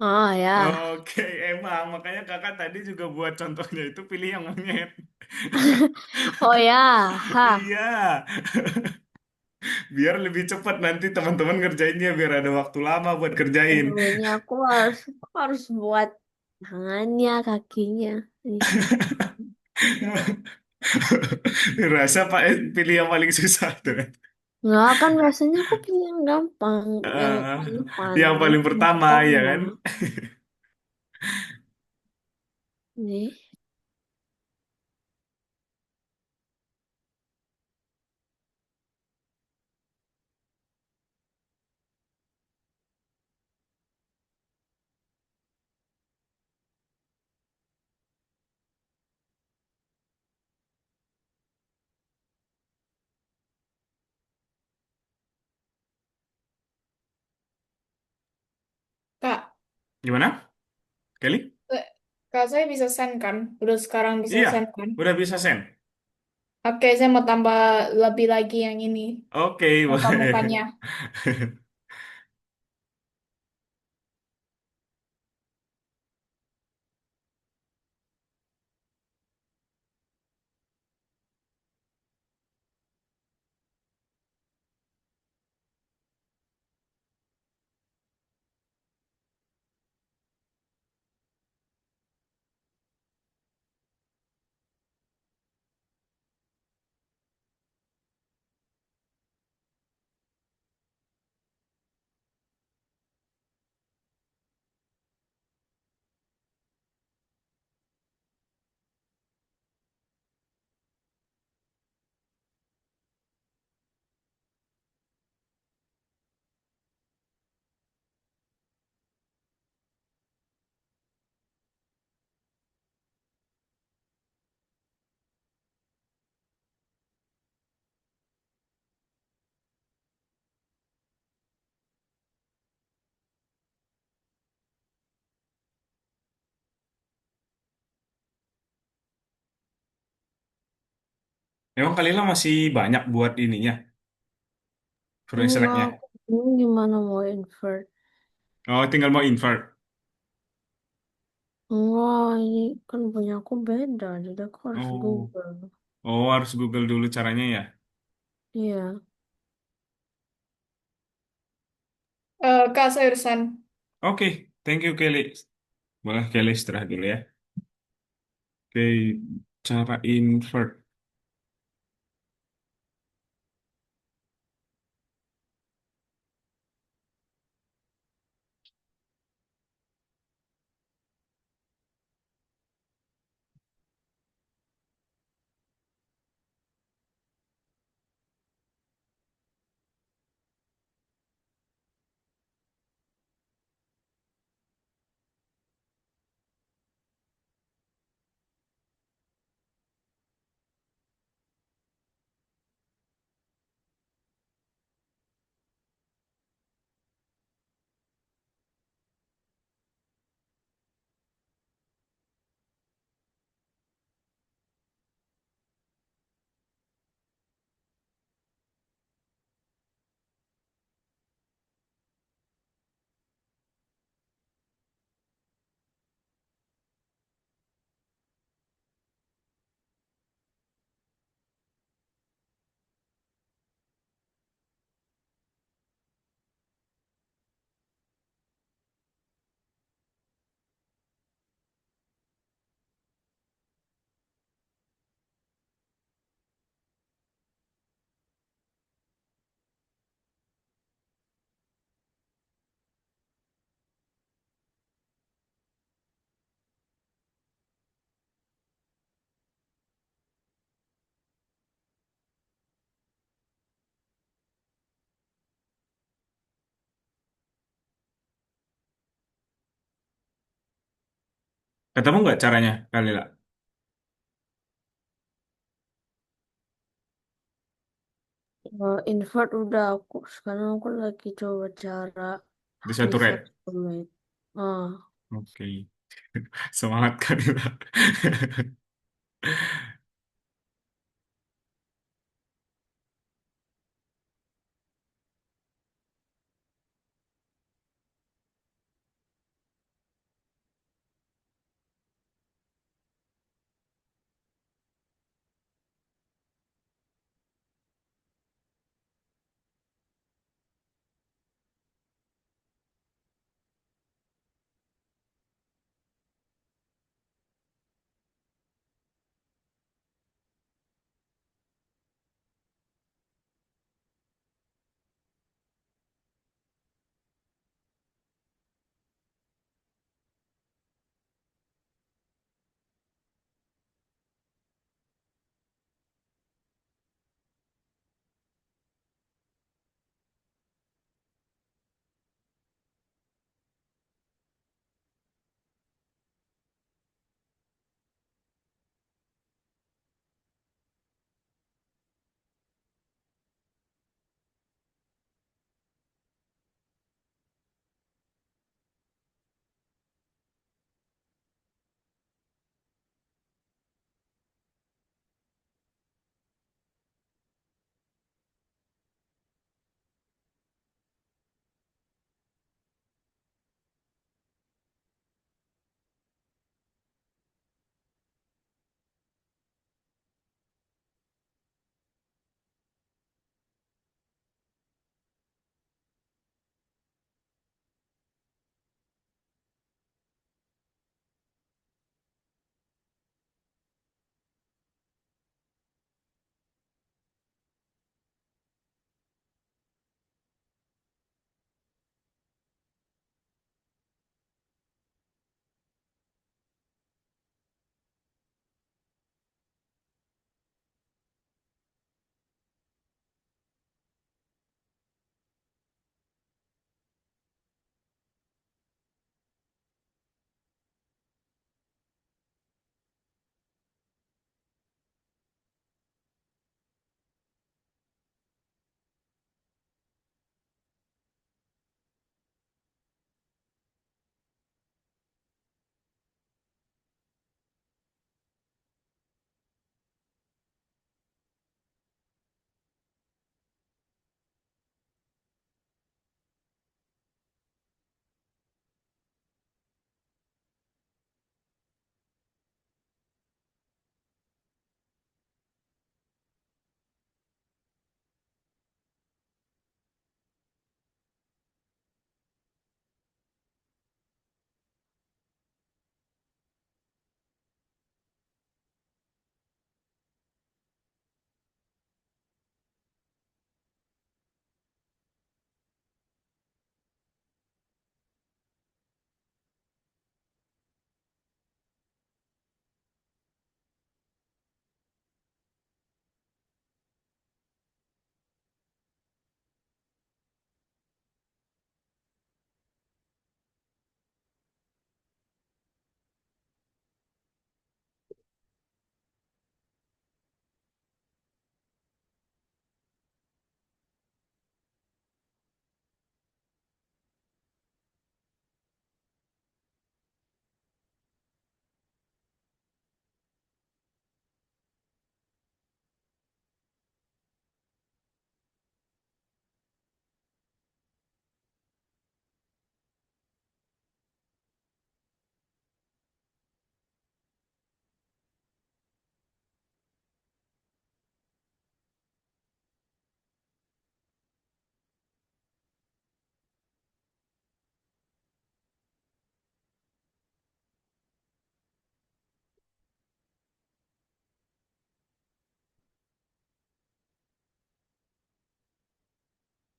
C: Oh ya.
A: Oke, emang makanya kakak tadi juga buat contohnya itu pilih yang monyet.
C: Oh ya. Ha.
A: Iya, biar lebih cepat nanti teman-teman ngerjainnya biar ada waktu lama buat kerjain.
C: Aduh, ini aku harus buat tangannya, kakinya. Ih.
A: Rasa Pak pilih yang paling susah tuh.
C: Nggak kan biasanya aku pilih yang gampang, yang
A: Eh,
C: depan.
A: yang
C: Ini
A: paling
C: yang
A: pertama ya
C: pertama.
A: kan.
C: Nih.
A: Gimana, Kelly?
B: Eh, Kak, saya bisa send kan? Udah sekarang bisa
A: Iya,
B: send kan?
A: udah bisa send.
B: Oke, saya mau tambah lebih lagi yang ini.
A: Oke,
B: Muka-mukanya.
A: boleh. Emang Kalila masih banyak buat ininya,
C: Enggak,
A: seleknya.
C: aku bingung gimana mau invert.
A: Oh, tinggal mau invert.
C: Enggak, ini kan punya aku beda, jadi aku harus
A: Oh,
C: Google.
A: oh harus Google dulu caranya ya.
C: Iya.
B: Kak, saya udah send.
A: Oke, thank you Kelly. Boleh Kelly istirahat dulu ya. Oke, cara invert. Ketemu nggak caranya, Kalila?
C: Invert udah aku. Sekarang aku lagi coba cara
A: Di satu
C: reset
A: red.
C: commit. Ah,
A: Oke, semangat Kalila.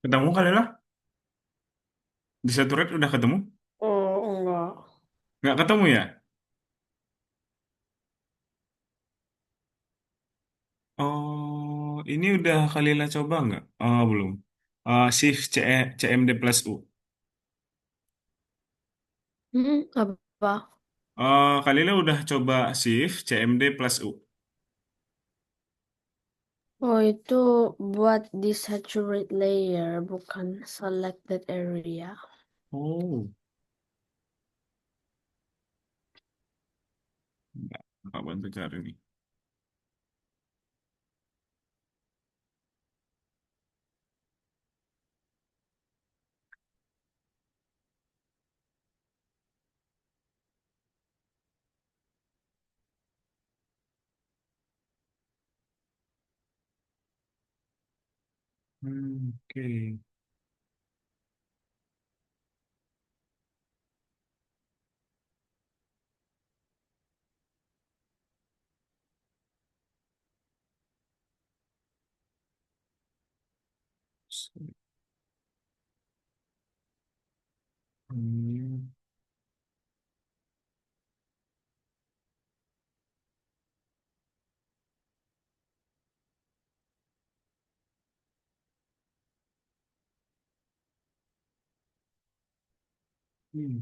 A: Ketemu kali lah. Di satu rate udah ketemu?
C: Oh, enggak.
A: Nggak ketemu ya? Oh, ini udah Kalila coba nggak? Oh, belum. Shift CMD plus U.
C: Apa?
A: Kalila udah coba Shift CMD plus U.
C: Oh, itu buat desaturate layer, bukan selected area.
A: Oh, nggak bantu cari nih. Oke. Hmm, hmm,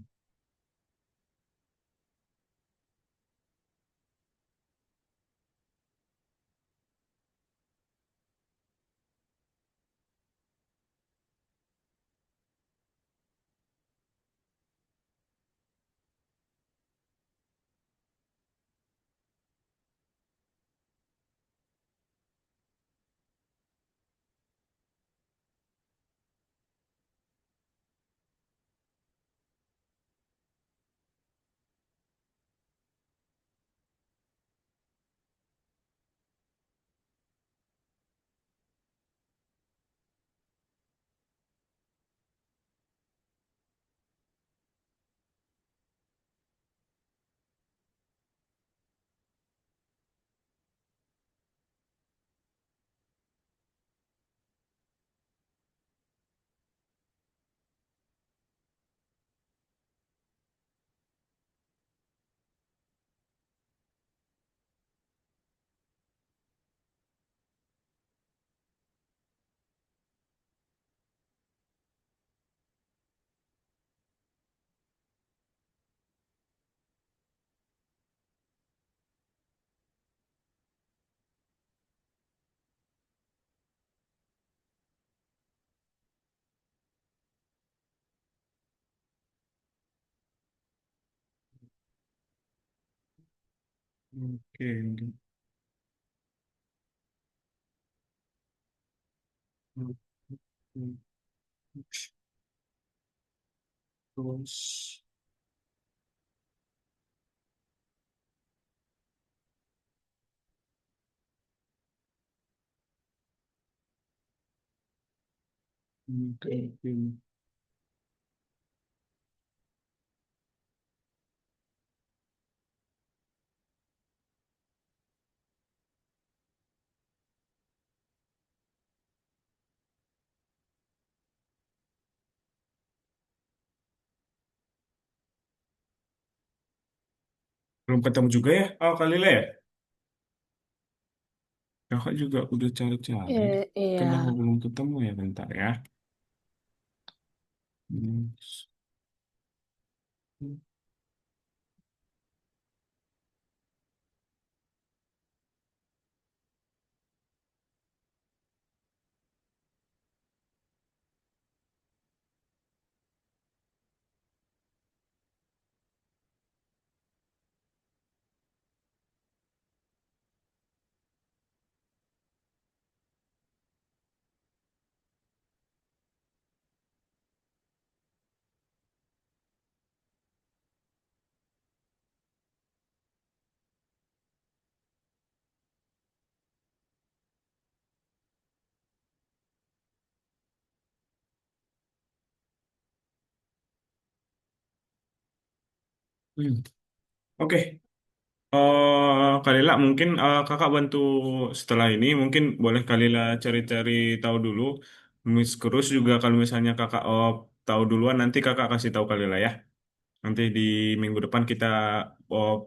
A: oke. Terus, oke, oke. Belum ketemu juga ya? Oh, Kalila ya? Kakak juga udah cari-cari.
C: Iya.
A: Kenapa belum ketemu ya? Bentar ya. Hmm, hmm. Oke, Kalila mungkin kakak bantu setelah ini mungkin boleh Kalila cari-cari tahu dulu Terus juga kalau misalnya kakak tahu duluan, nanti kakak kasih tahu Kalila ya. Nanti di minggu depan kita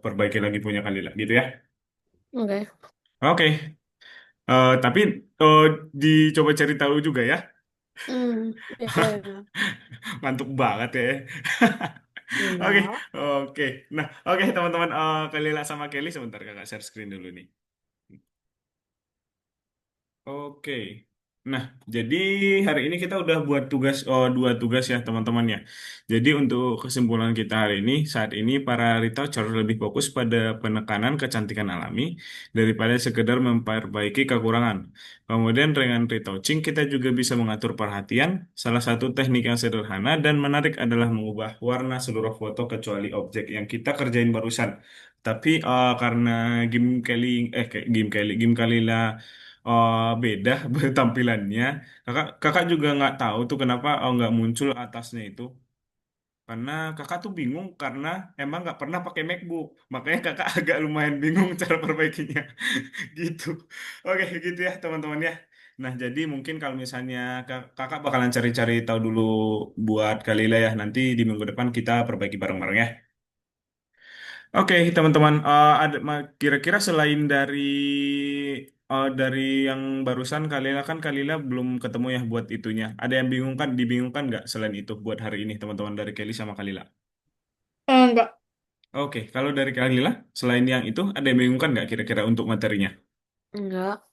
A: perbaiki lagi punya Kalila, gitu ya.
C: Oke.
A: Oke. Tapi eh, dicoba cari tahu juga ya.
C: Iya, iya.
A: Ngantuk banget ya. Oke,
C: Enggak.
A: oke. Nah, oke teman-teman, Kalila sama Kelly sebentar kakak share screen dulu nih. Oke. Nah, jadi hari ini kita udah buat tugas, dua tugas ya teman-teman ya. Jadi untuk kesimpulan kita hari ini, saat ini para retoucher lebih fokus pada penekanan kecantikan alami daripada sekedar memperbaiki kekurangan. Kemudian dengan retouching kita juga bisa mengatur perhatian. Salah satu teknik yang sederhana dan menarik adalah mengubah warna seluruh foto kecuali objek yang kita kerjain barusan. Tapi karena game Kalila beda tampilannya. Kakak juga nggak tahu tuh kenapa nggak muncul atasnya itu. Karena kakak tuh bingung karena emang nggak pernah pakai MacBook. Makanya kakak agak lumayan bingung cara perbaikinya. Gitu. Oke, gitu ya teman-teman ya. Nah, jadi mungkin kalau misalnya kakak bakalan cari-cari tahu dulu buat Kalila ya. Nanti di minggu depan kita perbaiki bareng-bareng ya. Oke, teman-teman, kira-kira selain dari yang barusan Kalila kan Kalila belum ketemu ya buat itunya. Ada yang dibingungkan nggak selain itu buat hari ini teman-teman dari Kelly sama Kalila?
B: Enggak.
A: Oke, kalau dari Kalila selain yang itu ada yang bingung nggak kira-kira untuk materinya?
C: Enggak.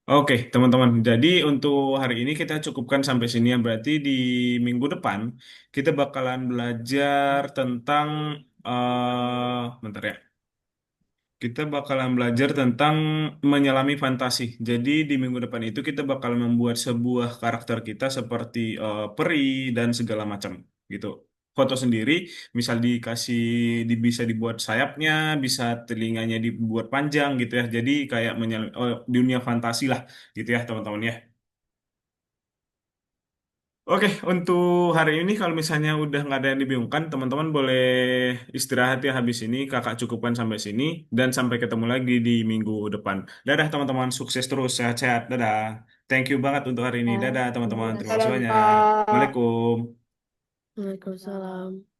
A: Oke, teman-teman. Jadi untuk hari ini kita cukupkan sampai sini ya. Berarti di minggu depan kita bakalan belajar tentang bentar ya. Kita bakalan belajar tentang menyelami fantasi. Jadi di minggu depan itu kita bakal membuat sebuah karakter kita seperti peri dan segala macam gitu. Foto sendiri, misal bisa dibuat sayapnya, bisa telinganya dibuat panjang gitu ya. Jadi kayak dunia fantasi lah gitu ya teman-teman ya. Oke, untuk hari ini kalau misalnya udah nggak ada yang dibingungkan, teman-teman boleh istirahat ya habis ini. Kakak cukupkan sampai sini dan sampai ketemu lagi di minggu depan. Dadah teman-teman, sukses terus, sehat-sehat. Dadah. Thank you banget untuk hari ini.
C: Ya,
A: Dadah teman-teman,
C: terima
A: terima kasih
B: Salam,
C: kasih.
A: banyak.
B: Kak.
A: Waalaikumsalam.
C: Waalaikumsalam.